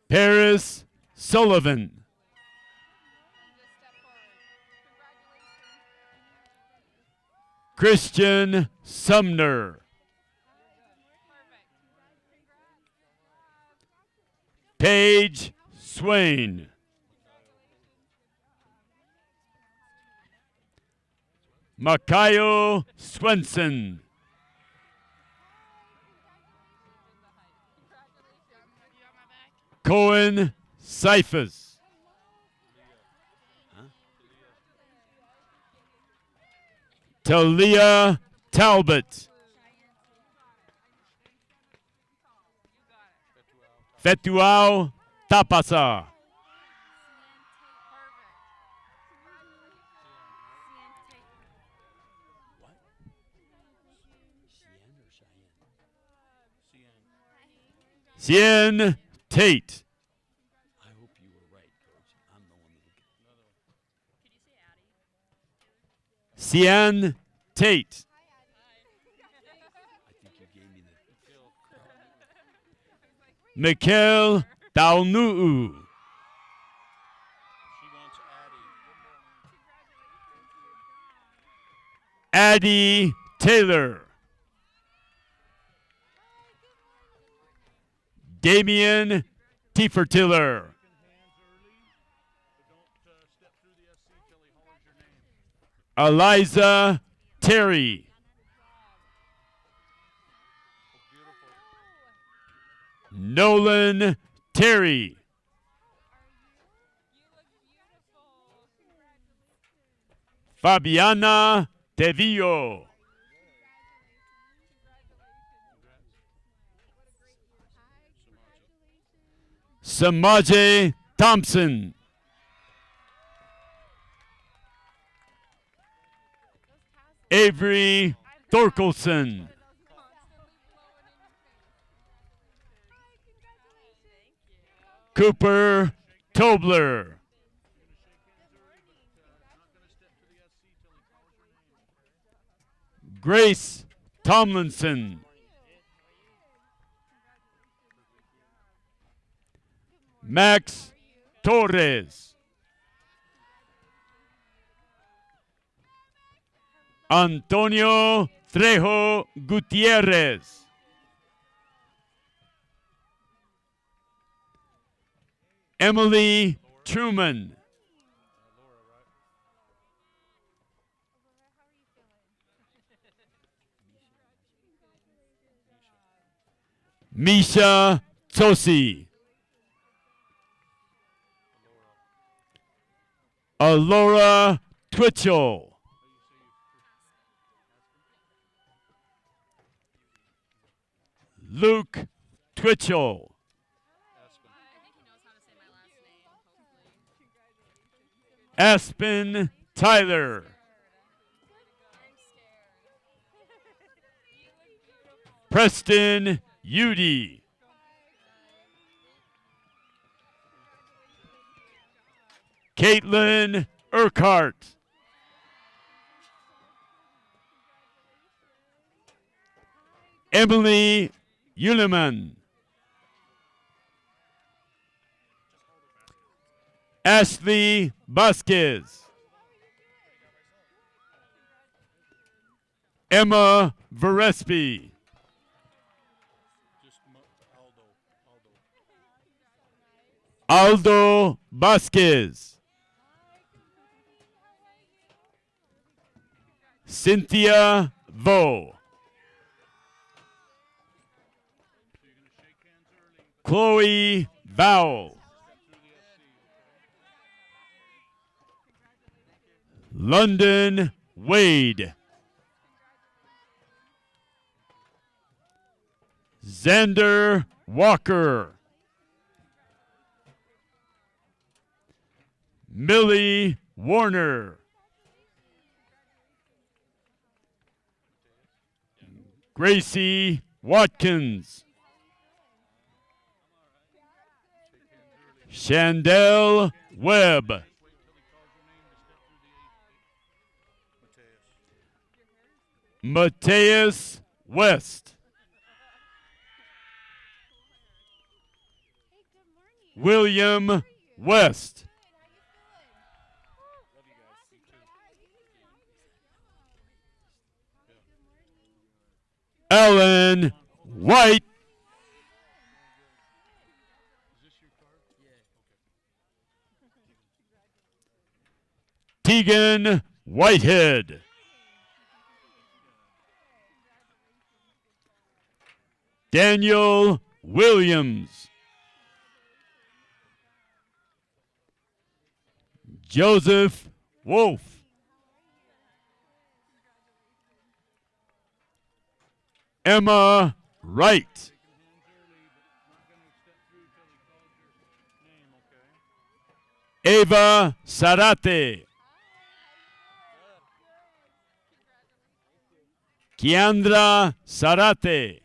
Paris Sullivan. Christian Sumner. Paige Swain. Makayo Swenson. Cohen Cephas. Talia Talbot. Fetuao Tapasa. Cien Tate. I hope you were right, Coach. I'm the one that. Cien Tate. I think you gave me the. Mikhail Daunuu. Addie Taylor. Damian Tiefertiller. Eliza Terry. Nolan Terry. Fabiana Devillo. Samaje Thompson. Avery Thorkelson. Cooper Tobler. Grace Tomlinson. Max Torres. Antonio Trejo Gutierrez. Emily Truman. Misha Tosi. Alora Twitchell. Luke Twitchell. Aspen Tyler. Preston Udy. Caitlin Urquhart. Emily Uleman. Ashley Vasquez. Emma Verespi. Aldo Vasquez. Cynthia Vo. Chloe Vowell. London Wade. Xander Walker. Millie Warner. Gracie Watkins. Chandel Webb. Mateus West. William West. Ellen White. Tegan Whitehead. Daniel Williams. Joseph Wolf. Emma Wright. Eva Sarate. Kiandra Sarate.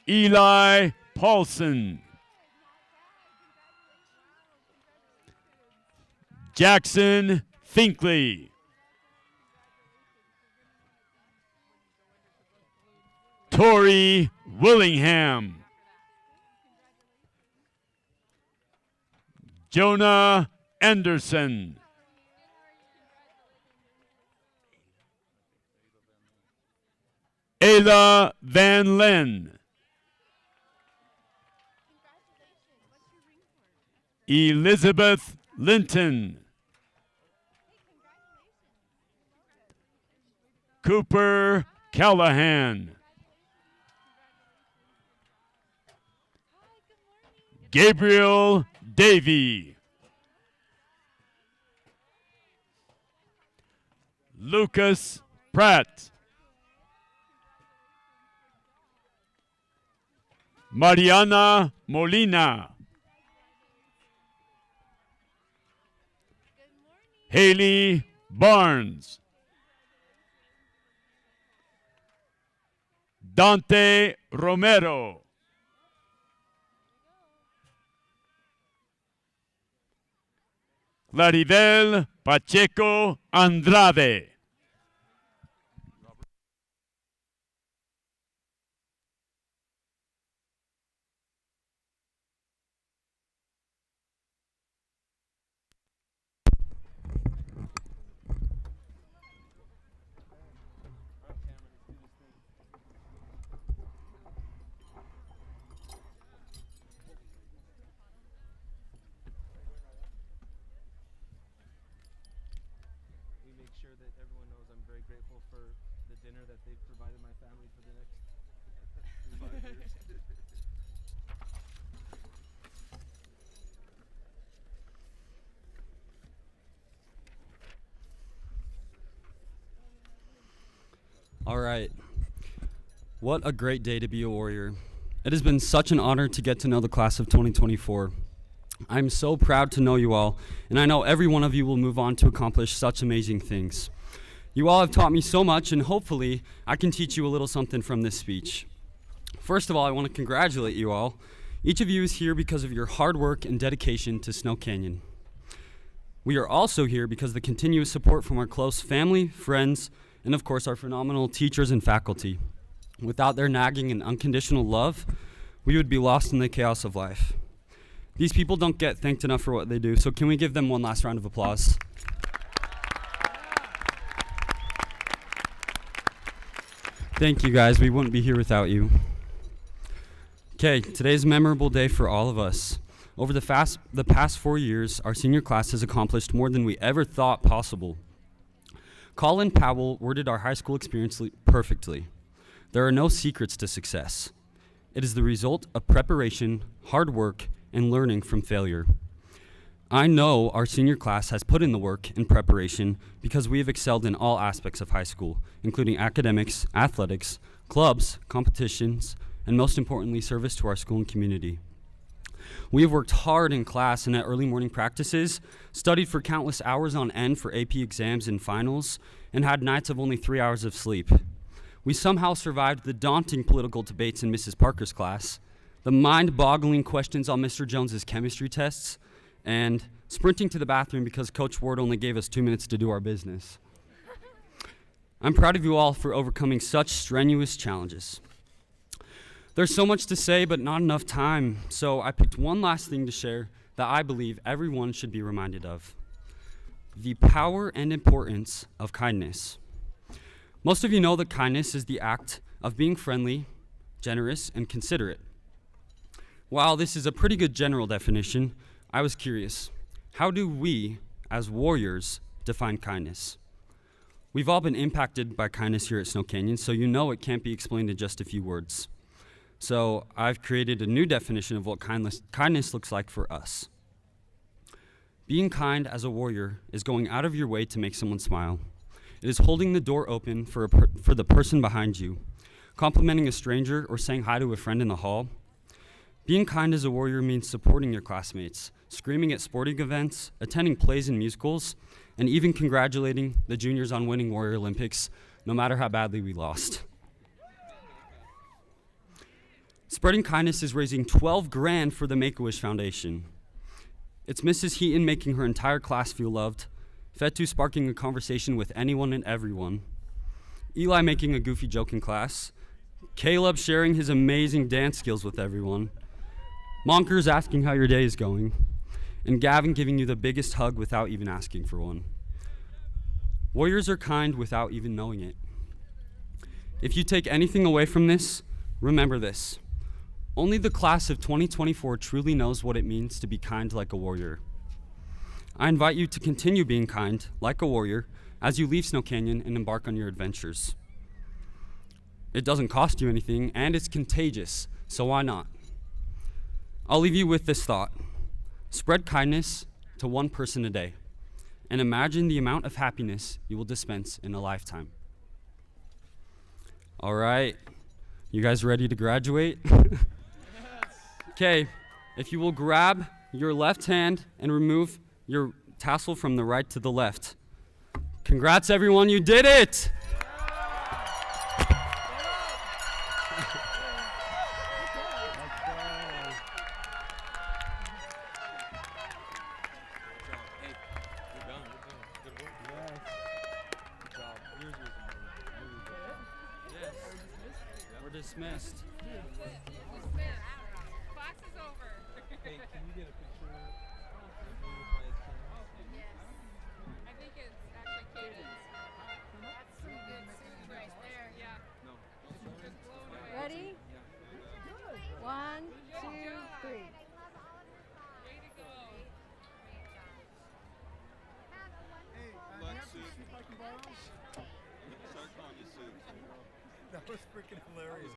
Eli Paulson. Jackson Finkley. Tori Willingham. Jonah Anderson. Ayla Van Len. Elizabeth Linton. Cooper Callahan. Gabriel Davey. Lucas Pratt. Mariana Molina. Haley Barnes. Dante Romero. Claribel Pacheco Andrade. make sure that everyone knows I'm very grateful for the dinner that they've provided my family for the next 5 years. All right. What a great day to be a Warrior. It has been such an honor to get to know the class of 2024. I'm so proud to know you all, and I know every one of you will move on to accomplish such amazing things. You all have taught me so much, and hopefully I can teach you a little something from this speech. First of all, I want to congratulate you all. Each of you is here because of your hard work and dedication to Snow Canyon. We are also here because of the continuous support from our close family, friends, and of course our phenomenal teachers and faculty. Without their nagging and unconditional love, we would be lost in the chaos of life. These people don't get thanked enough for what they do, so can we give them one last round of applause? Thank you guys, we wouldn't be here without you. Okay, today's a memorable day for all of us. Over the past 4 years, our senior class has accomplished more than we ever thought possible. Colin Powell worded our high school experience perfectly. There are no secrets to success. It is the result of preparation, hard work, and learning from failure. I know our senior class has put in the work and preparation because we have excelled in all aspects of high school, including academics, athletics, clubs, competitions, and most importantly, service to our school and community. We have worked hard in class and at early morning practices, studied for countless hours on end for AP exams and finals, and had nights of only 3 hours of sleep. We somehow survived the daunting political debates in Mrs. Parker's class, the mind-boggling questions on Mr. Jones's chemistry tests, and sprinting to the bathroom because Coach Ward only gave us 2 minutes to do our business. I'm proud of you all for overcoming such strenuous challenges. There's so much to say, but not enough time, so I picked one last thing to share that I believe everyone should be reminded of: the power and importance of kindness. Most of you know that kindness is the act of being friendly, generous, and considerate. While this is a pretty good general definition, I was curious, how do we, as warriors, define kindness? We've all been impacted by kindness here at Snow Canyon, so you know it can't be explained in just a few words. So I've created a new definition of what kindness looks like for us. Being kind as a warrior is going out of your way to make someone smile. It is holding the door open for the person behind you, complimenting a stranger or saying hi to a friend in the hall. Being kind as a warrior means supporting your classmates, screaming at sporting events, attending plays and musicals, and even congratulating the juniors on winning Warrior Olympics, no matter how badly we lost. Spreading kindness is raising $12 grand for the Make-A-Wish Foundation. It's Mrs. Heaton making her entire class feel loved, Fetu sparking a conversation with anyone and everyone, Eli making a goofy joke in class, Caleb sharing his amazing dance skills with everyone, Monkers asking how your day is going, and Gavin giving you the biggest hug without even asking for one. Warriors are kind without even knowing it. If you take anything away from this, remember this: only the class of 2024 truly knows what it means to be kind like a warrior. I invite you to continue being kind like a warrior as you leave Snow Canyon and embark on your adventures. It doesn't cost you anything, and it's contagious, so why not? I'll leave you with this thought: spread kindness to one person a day, and imagine the amount of happiness you will dispense in a lifetime. All right, you guys ready to graduate? Okay, if you will grab your left hand and remove your tassel from the right to the left. Congrats, everyone, you did it! We're dismissed. Class is over. Hey, can you get a picture of me with my camera? I think it's actually Katie's. That's some good food right there. Yeah. No. Just blown away. Ready? Yeah. 1, 2, 3. Way to go. Lexi. That was freaking hilarious.